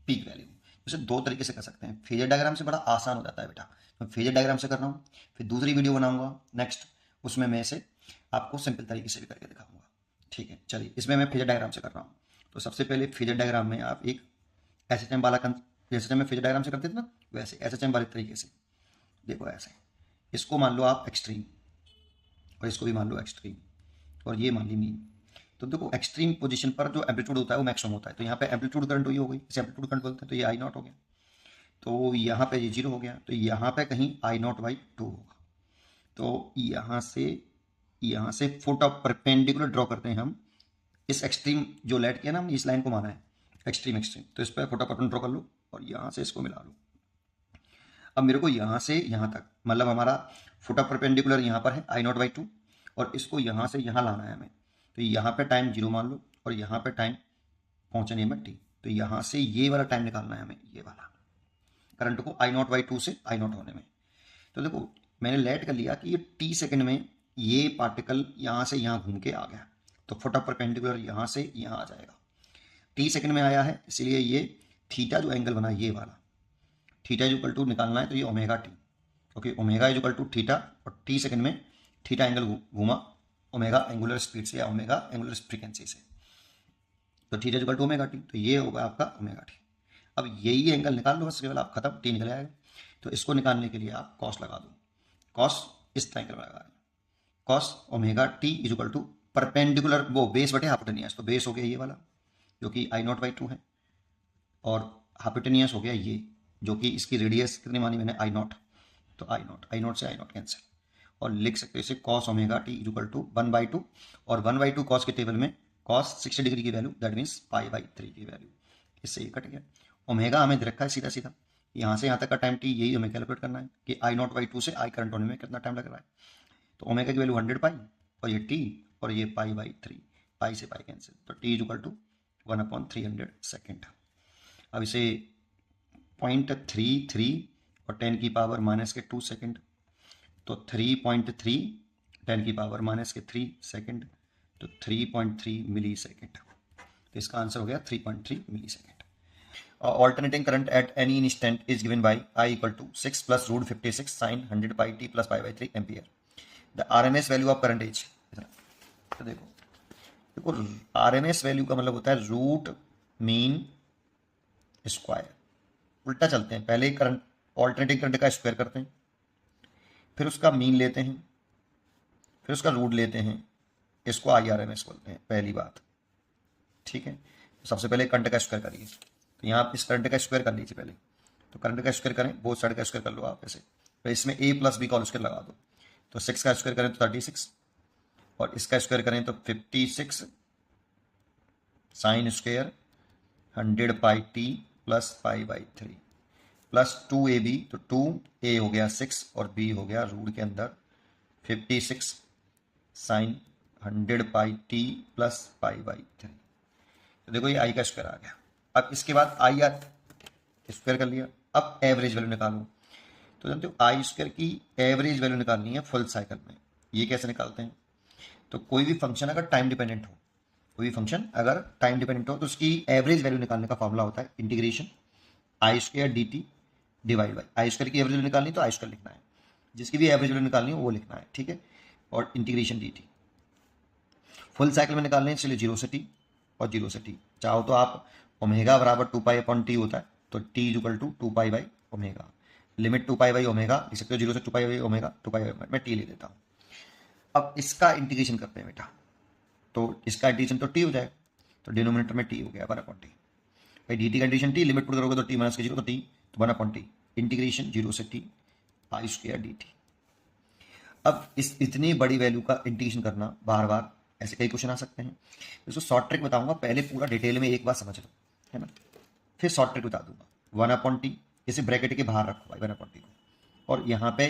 peak value. इसे दो तरीके से कर सकते हैं, फेजर डायग्राम से बड़ा आसान हो जाता है बेटा, मैं फेजर डायग्राम से कर रहा हूँ, फिर दूसरी वीडियो बनाऊंगा नेक्स्ट, उसमें मैं इसे आपको सिंपल तरीके से भी करके दिखाऊंगा। ठीक है, चलिए इसमें मैं फेजर डायग्राम से कर रहा हूँ। तो सबसे पहले फेजर डायग्राम में आप एक एसएचएम वाला जैसे में फेजर डायग्राम से करते थे ना, वैसे एसएचएम वाले तरीके से देखो ऐसे, इसको मान लो आप एक्सट्रीम और इसको भी मान लो एक्सट्रीम, और ये मान ली मीन। तो देखो एक्सट्रीम पोजीशन पर जो एम्पलीट्यूड होता है वो मैक्सिमम होता है, तो यहाँ पे एम्पलीट्यूड करंट हुई हो गई, इसे एम्पलीट्यूड करंट बोलते हैं, तो ये आई नॉट हो गया, तो यहाँ पे ये 0 हो गया, तो यहाँ पे कहीं आई नॉट बाई 2 होगा। तो यहाँ से फुट ऑफ परपेंडिकुलर ड्रॉ करते हैं हम, इस एक्सट्रीम जो लेट किया ना हमने, इस लाइन को माना है एक्सट्रीम एक्सट्रीम, तो इस पर फटाफट ड्रॉ कर लो और यहाँ से इसको मिला लो। अब मेरे को यहाँ से यहाँ तक, मतलब हमारा फुट ऑफ परपेंडिकुलर यहाँ पर है I0/2 और इसको यहाँ से यहाँ लाना है हमें। तो यहाँ पे टाइम 0 मान लो और यहाँ पे टाइम पहुँचने में t। तो यहाँ से ये वाला टाइम निकालना है हमें, ये वाला करंट को I0/2 से I0 होने में। तो देखो मैंने लेट कर लिया कि ये t सेकंड में ये पार्टिकल यहाँ से यहाँ घूम के आ गया, तो फुट ऑफ परपेंडिकुलर यहाँ से यहाँ आ जाएगा। t सेकंड में आया है, इसलिए ये थीटा जो एंगल बना ये वाला, थीटा इज इक्वल टू निकालना है तो ये ओमेगा टी, क्योंकि omega is equal to theta और टी सेकंड में थीटा एंगल घूमा ओमेगा एंगुलर स्पीड से या ओमेगा एंगुलर फ्रीक्वेंसी से, तो theta is equal to omega T, तो ये होगा आपका ओमेगा टी। अब यही एंगल निकाल लो, बस केवल आप खत्म, टी निकल आएगा। तो इसको निकालने के लिए आप कॉस लगा दो, कॉस इस ट्रायंगल में लगा दें, cos omega t is equal to perpendicular वो बेस बटे हाइपोटेनियस, तो बेस हो गया ये वाला जो कि I0/2 है और हाइपोटेनियस हो गया ये जो कि इसकी रेडियस कितनी मानी मैंने I0, तो I0 से I0 कैंसिल और लिख सकते हो इसे cos omega t is equal to 1/2 और 1/2 कॉस के टेबल में कॉस 60 डिग्री की वैल्यू दैट मीन्स π/3 की वैल्यू, इससे ये कट गया। ओमेगा हमें दे रखा है सीधा सीधा, यहाँ से यहाँ तक का टाइम टी, यही हमें कैलकुलेट करना है कि I0/2 से I करंट होने में कितना टाइम लग रहा है। तो ओमेगा की वैल्यू 100 पाई और ये टी और ये π/3, पाई से पाई कैंसिल, तो t is equal to 1/300 second. अब इसे 0.33 और 10 की पावर -2 सेकेंड, तो 3.3 10 की पावर -3 सेकेंड, तो 3.3 मिली सेकेंड। तो इसका आंसर हो गया 3.3 मिली second. Alternating current at any instant is given by I equal to 6 plus root 56 sin 100 pi t plus π/3 ampere. The RMS value of current is, तो देखो RMS value का मतलब होता है रूट मीन स्क्वायर। उल्टा चलते हैं, पहले करंट ऑल्टरनेटिंग करंट का स्क्वायर करते हैं, फिर उसका मीन लेते हैं, फिर उसका रूट लेते हैं, इसको IRMS बोलते हैं, पहली बात, ठीक है। तो सबसे पहले करंट का स्क्वायर करिए, तो यहाँ आप इस करंट का स्क्वायर कर लीजिए पहले, तो करंट का स्क्वायर करें, बोथ साइड का स्क्वायर कर लो आप ऐसे, तो इसमें a + b का होल स्क्वायर लगा दो, तो 6 का स्क्वायर करें तो 36 और इसका स्क्वायर करें तो 56 sign square 100 pi t plus π/3 plus 2ab, तो 2a हो गया 6 और b हो गया रूट के अंदर 56 साइन 100 पाई t प्लस π/3। तो देखो ये i का स्क्वायर आ गया। अब इसके बाद IR स्क्वायर कर लिया, अब एवरेज वैल्यू निकालो। तो जानते हो आई स्क्वायर की एवरेज वैल्यू निकालनी है फुल साइकिल में। ये कैसे निकालते हैं, तो कोई भी फंक्शन अगर टाइम डिपेंडेंट हो, कोई भी फंक्शन अगर टाइम डिपेंडेंट हो तो उसकी एवरेज वैल्यू निकालने का फॉर्मूला होता है integration I² dt divide by I square की एवरेज वैल्यू निकालनी तो I स्क्वायर लिखना है, जिसकी भी एवरेज वैल्यू निकालनी है वो लिखना है, ठीक है। और इंटीग्रेशन dt फुल साइकिल में निकालने हैं, इसलिए 0 से t और 0 से t। चाहो तो आप ओमेगा बराबर 2π/t होता है, तो t इज इक्वल टू 2π/ओमेगा, लिमिट 2π/ओमेगा लिख सकते हो, 0 से 2π/ओमेगा, 2π/ओमेगा मैं t ले लेता हूँ। अब इसका इंटीग्रेशन करते हैं बेटा, तो इसका इंटीग्रेशन तो t हो जाएगा, तो डिनोमिनेटर में t हो गया 1/t। भाई dt का इंटीग्रेशन t, लिमिट पुट करोगे तो t - के 0 तो t, तो 1/t इंटीग्रेशन 0 से t I² dt। अब इस इतनी बड़ी वैल्यू का इंटीग्रेशन करना बार बार, ऐसे कई क्वेश्चन आ सकते हैं। इसको शॉर्ट ट्रिक बताऊंगा, पहले पूरा डिटेल में एक बार समझ लो, है ना, फिर शॉर्ट ट्रिक बता दूंगा। 1/t इसे ब्रैकेट के बाहर रखो भाई 1/t को, और यहाँ पे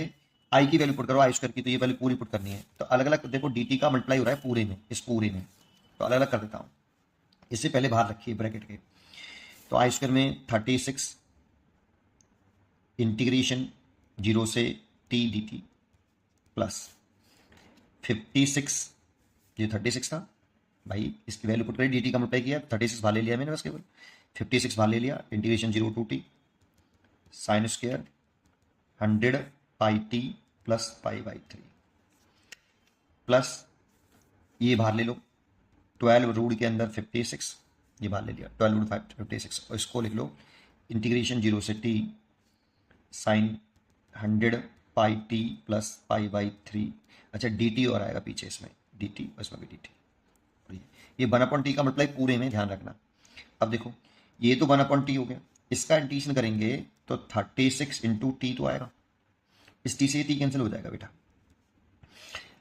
आई की वैल्यू पुट करो I² की, तो ये वैल्यू पूरी पुट करनी है। तो अलग अलग देखो dt का मल्टीप्लाई हो रहा है पूरे में, इस पूरे में, तो अलग अलग कर देता हूँ। इससे पहले बाहर रखिए ब्रैकेट के, तो I² में 36 इंटीग्रेशन 0 से t dt प्लस 56, ये 36 था भाई, इसकी वैल्यू पुट करी, dt का मल्टीप्लाई किया, 36 बाहर ले लिया मैंने बस केवल, 56 बाहर ले लिया, integration 0 to t sine square 100 pi t plus π/3 plus ये बाहर ले लो 12 रूट के अंदर 56, ये बाहर ले लिया 12 रूट 56, और इसको लिख लो इंटीग्रेशन 0 से t sign 100 pi t plus π/3। अच्छा dt और आएगा पीछे इसमें dt, इसमें भी dt, ये 1/t का मतलब पूरे में ध्यान रखना। अब देखो ये तो 1/t हो गया, इसका इंटीग्रेशन करेंगे तो 36 इंटू t तो आएगा, इस t से t कैंसिल हो जाएगा बेटा।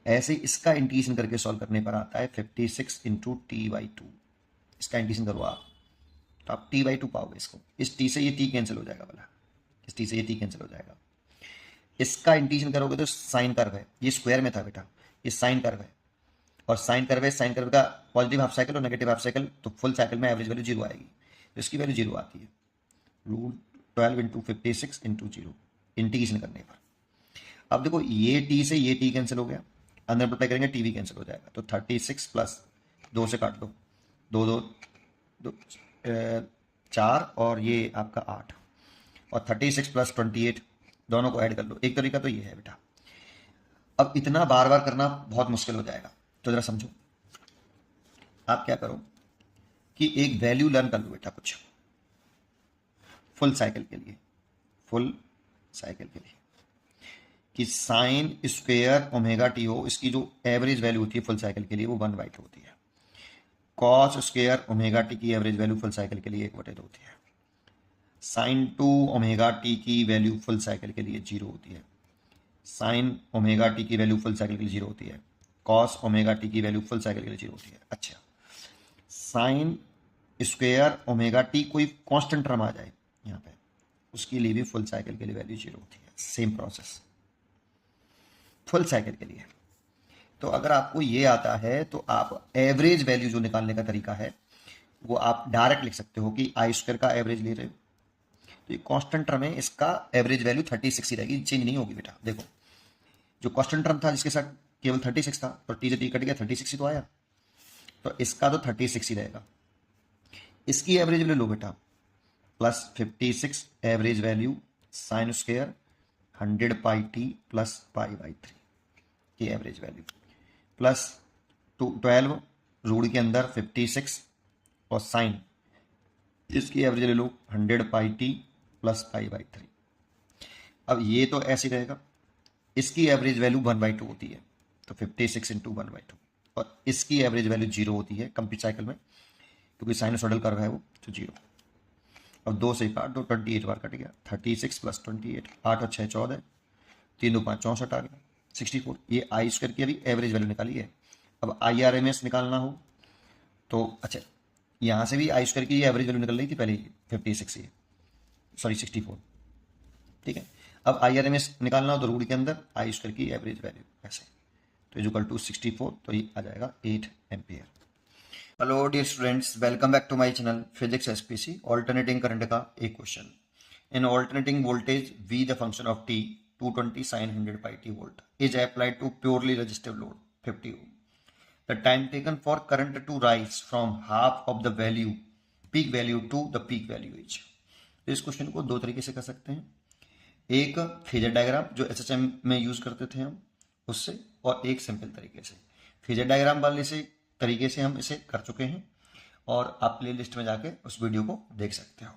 ऐसे इसका इंटीग्रेशन करके सॉल्व करने पर आता है 56 इंटू t/2। इसका इंटीग्रेशन करो आप तो आप t/2 पाओगे इसको। इस t से ये t कैंसिल हो जाएगा वाला, इस t से ये t कैंसिल हो जाएगा। इसका इंटीग्रेशन करोगे तो साइन कर्व है, ये स्क्वायर में था बेटा, ये साइन कर्व है और साइन कर्व है, साइन कर्व का पॉजिटिव हाफ साइकिल और नेगेटिव हाफ साइकिल, तो फुल साइकिल में एवरेज वैल्यू 0 आएगी, तो इसकी वैल्यू 0 आती है। √12 इंटू 56 इंटू 0 इंटीग्रेशन करने पर। अब देखो ये t से ये t कैंसिल हो गया, अंदर मल्टीप्लाई करेंगे t भी कैंसिल हो जाएगा, तो 36 प्लस 2 से काट दो, 2 2 2 4 और ये आपका 8 और 36 प्लस 28 दोनों को ऐड कर लो। एक तरीका तो ये है बेटा। अब इतना बार बार करना बहुत मुश्किल हो जाएगा, तो जरा समझो। आप क्या करो कि एक वैल्यू लर्न कर लो बेटा कुछ फुल साइकिल के लिए, फुल साइकिल के लिए कि साइन स्क्वायर ओमेगा टी हो, इसकी जो एवरेज वैल्यू होती है फुल साइकिल के लिए वो 1/2 होती है। कॉस स्क्वायर ओमेगा टी की एवरेज वैल्यू फुल साइकिल के लिए 1/2 होती है। साइन 2 ओमेगा टी की वैल्यू फुल साइकिल के लिए 0 होती है। साइन ओमेगा टी की वैल्यू फुल साइकिल के लिए 0 होती है। कॉस ओमेगा टी की वैल्यू फुल साइकिल के लिए 0 होती है। अच्छा, साइन स्क्वायर ओमेगा टी कोई कांस्टेंट टर्म आ जाए यहाँ पे, उसके लिए भी फुल साइकिल के लिए वैल्यू 0 होती है। सेम प्रोसेस फुल साइकिल के लिए। तो अगर आपको ये आता है तो आप एवरेज वैल्यू जो निकालने का तरीका है वो आप डायरेक्ट लिख सकते हो कि आई स्क्वायर का एवरेज ले रहे हो, तो ये कांस्टेंट टर्म है, इसका एवरेज वैल्यू 36 ही रहेगी, चेंज नहीं होगी बेटा। देखो जो कांस्टेंट टर्म था जिसके साथ केवल 36 था, तो टी से टी कट गया, 36 ही तो आया, तो इसका तो 36 ही रहेगा। इसकी एवरेज ले लो बेटा, plus 56 average value sign square 100 pi T plus π/3 की एवरेज वैल्यू, प्लस 12 रूट के अंदर 56 और साइन, इसकी एवरेज ले लो 100 पाई टी प्लस π/3। अब ये तो ऐसे रहेगा, इसकी एवरेज वैल्यू 1/2 होती है, तो 56 इंटू 1/2, और इसकी एवरेज वैल्यू 0 होती है कंप्लीट साइकिल में, क्योंकि साइनसोइडल कर्व है वो, तो 0। अब 2 से काट दो, 28 बार कट गया, 36 प्लस 28, 8 और 6 14, 3 2 5 64 आ गया, 64। ये आई स्क्वायर की अभी एवरेज वैल्यू निकाली है। अब IRMS निकालना हो तो अच्छा, यहाँ से भी आई स्क्वायर की एवरेज वैल्यू निकल रही थी पहले 56 ये, सॉरी 64, ठीक है। अब IRMS निकालना हो तो रूट के अंदर आई स्क्वायर की एवरेज वैल्यू ऐसे, तो इक्वल टू 64, तो ये आ जाएगा 8 ampere. Hello dear students, welcome back to my channel physics SPC. Alternating current का एक question. In alternating voltage V the function of T 220 sin 100 pi t volt is applied to purely resistive load 50 ohm. The time taken for current to rise from half of the value peak value to the peak value is। तो इस question को दो तरीके से कर सकते हैं, एक फेजर डायग्राम जो SHM में यूज करते थे हम उससे, और एक सिंपल तरीके से। फेजर डायग्राम वाले से तरीके से हम इसे कर चुके हैं और आप प्ले लिस्ट में जाके उस वीडियो को देख सकते हो।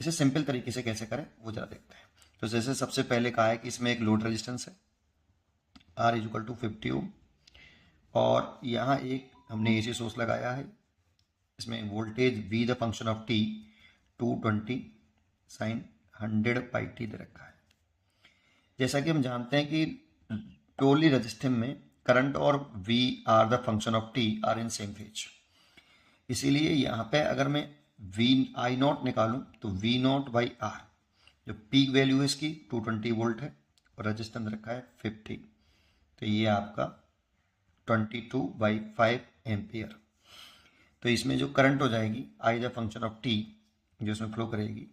इसे सिंपल तरीके से कैसे करें वो जरा देखते हैं। तो जैसे सबसे पहले कहा है कि इसमें एक लोड रेजिस्टेंस है R इक्वल टू 50 ओम, और यहाँ एक हमने AC सोर्स लगाया है, इसमें voltage V the function of T 220 sine 100 pi t दे रखा है। जैसा कि हम जानते हैं कि प्योरली रेजिस्टिव में करंट और V are the function of T are in same phase, इसीलिए यहाँ पे अगर मैं I0 निकालूं तो V0 बाई आर, जो पीक वैल्यू है इसकी 220 वोल्ट है और रेजिस्टेंस रखा है 50, तो ये आपका 22/5 एम्पियर। तो इसमें जो करंट हो जाएगी I the function of T जो इसमें फ्लो करेगी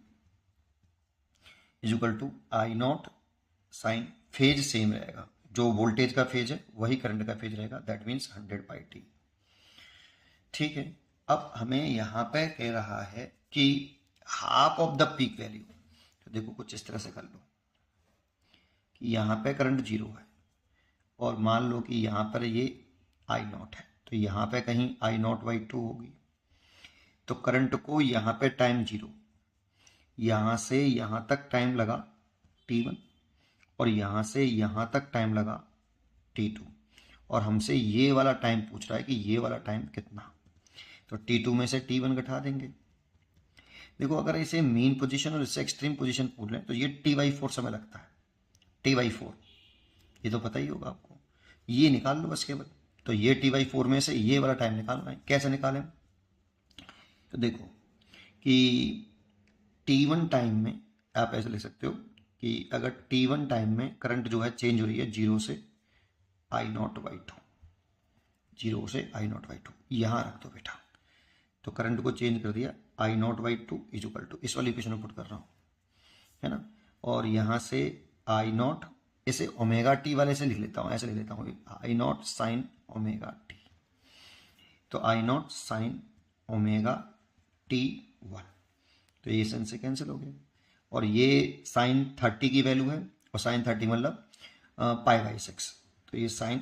is equal to I0 sine, phase same रहेगा, जो वोल्टेज का फेज है वही करंट का फेज रहेगा, दैट मीन्स 100 पाई टी। ठीक है, अब हमें यहाँ पे कह रहा है कि half of the peak value, तो देखो कुछ इस तरह से कर लो कि यहाँ पे करंट 0 है और मान लो कि यहाँ पर ये I0 है, तो यहाँ पे कहीं I0/2 होगी, तो करंट को यहाँ पे टाइम 0, यहाँ से यहाँ तक टाइम लगा t1 और यहाँ से यहाँ तक टाइम लगा t2, और हमसे ये वाला टाइम पूछ रहा है कि ये वाला टाइम कितना, तो t2 में से t1 घटा देंगे। देखो अगर इसे मीन पोजीशन और इससे एक्सट्रीम पोजीशन पूछ लें तो ये t/4 समय लगता है, t/4, ये तो पता ही होगा आपको। ये निकाल लो बस केवल। तो ये t/4 में से ये वाला टाइम निकालना है। कैसे निकालें? तो देखो कि t1 टाइम में आप ऐसे लिख सकते हो कि अगर t1 टाइम में करंट जो है चेंज हो रही है 0 से I0/2, 0 से I0/2, यहाँ रख दो बेटा। तो करंट को चेंज कर दिया I0/2 इक्वल टू, इस वाली इक्वेशन में पुट कर रहा हूँ, है ना। और यहाँ से I0, इसे ओमेगा टी वाले से लिख लेता हूँ, ऐसे लिख लेता हूँ I0 साइन ओमेगा टी। तो I0 साइन ओमेगा t1, तो ये से कैंसिल हो गया। और ये साइन 30 की वैल्यू है, और साइन 30 मतलब π/6, तो ये साइन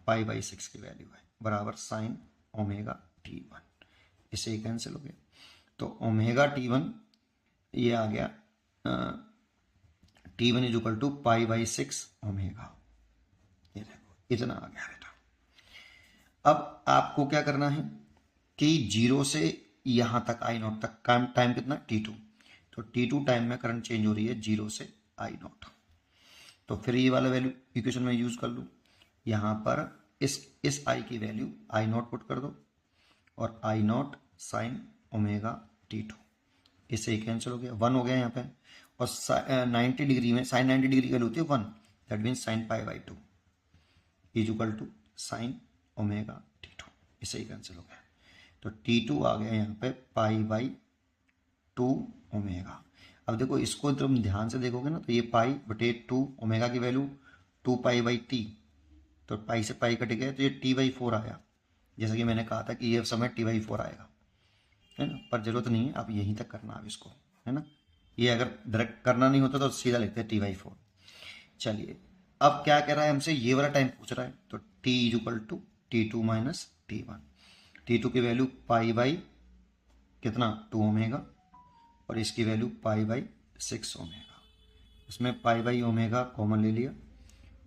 π/6 की वैल्यू है बराबर साइन ओमेगा t1, इससे ही कैंसिल हो गया। तो ओमेगा t1 ये आ गया t1 इक्वल टू π/6 ओमेगा, ये देखो इतना आ गया बेटा। अब आपको क्या करना है कि 0 से यहां तक I0 तक टाइम कितना t2, तो t2 टाइम में करंट चेंज हो रही है 0 से I0। तो फिर ये वाला वैल्यू इक्वेशन में यूज कर लूँ, यहाँ पर इस I की वैल्यू I0 पुट कर दो, और I0 साइन ओमेगा t2, इससे ही कैंसिल हो गया, 1 हो गया यहाँ पे। और 90 डिग्री में साइन 90 डिग्री की वैल्यू होती है 1, that means sine π/2 is equal to sine omega t2, इससे ही कैंसिल हो गया। तो t2 आ गया यहाँ पे π/2 ओमेगा। अब देखो इसको तुम ध्यान से देखोगे ना, तो ये π/2 ओमेगा की वैल्यू 2π/t, तो पाई से पाई कट गया, तो ये t/4 आया। जैसा कि मैंने कहा था कि ये समय t/4 आएगा, है ना, पर जरूरत नहीं है, आप यहीं तक करना अब इसको, है ना। ये अगर डायरेक्ट करना नहीं होता तो सीधा लिखते हैं t/4। चलिए अब क्या कह रहा है हमसे, ये वाला टाइम पूछ रहा है, तो t equal to t2 minus t1। t2 की वैल्यू कितना 2 ओमेगा, और इसकी वैल्यू π/6 ओमेगा। इसमें π/ओमेगा कॉमन ले लिया,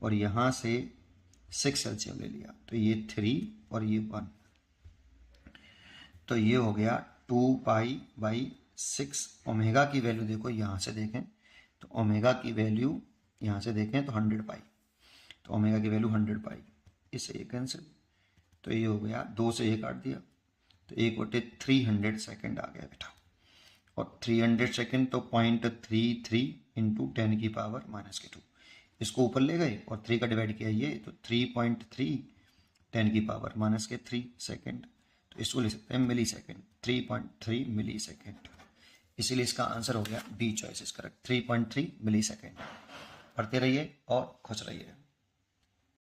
और यहाँ से 6 एलसीएम ले लिया, तो ये 3 और ये 1, तो ये हो गया 2π/6। ओमेगा की वैल्यू देखो यहाँ से देखें, तो ओमेगा की वैल्यू यहाँ से देखें तो 100π, तो ओमेगा की वैल्यू 100π, इससे ये कैंसिल, तो ये हो गया 2 से ये काट दिया, तो 1/300 सेकेंड आ गया बेटा। और 300 सेकेंड तो 0.33 इंटू 10⁻⁻², इसको ऊपर ले गए और 3 का डिवाइड किया ये, तो 3.3 10⁻⁻³ सेकेंड, तो इसको ले सकते हैं मिली सेकेंड, 3.3 मिली सेकेंड। इसीलिए इसका आंसर हो गया B choice is correct, 3.3 millisecond. पढ़ते रहिए और खुश रहिए।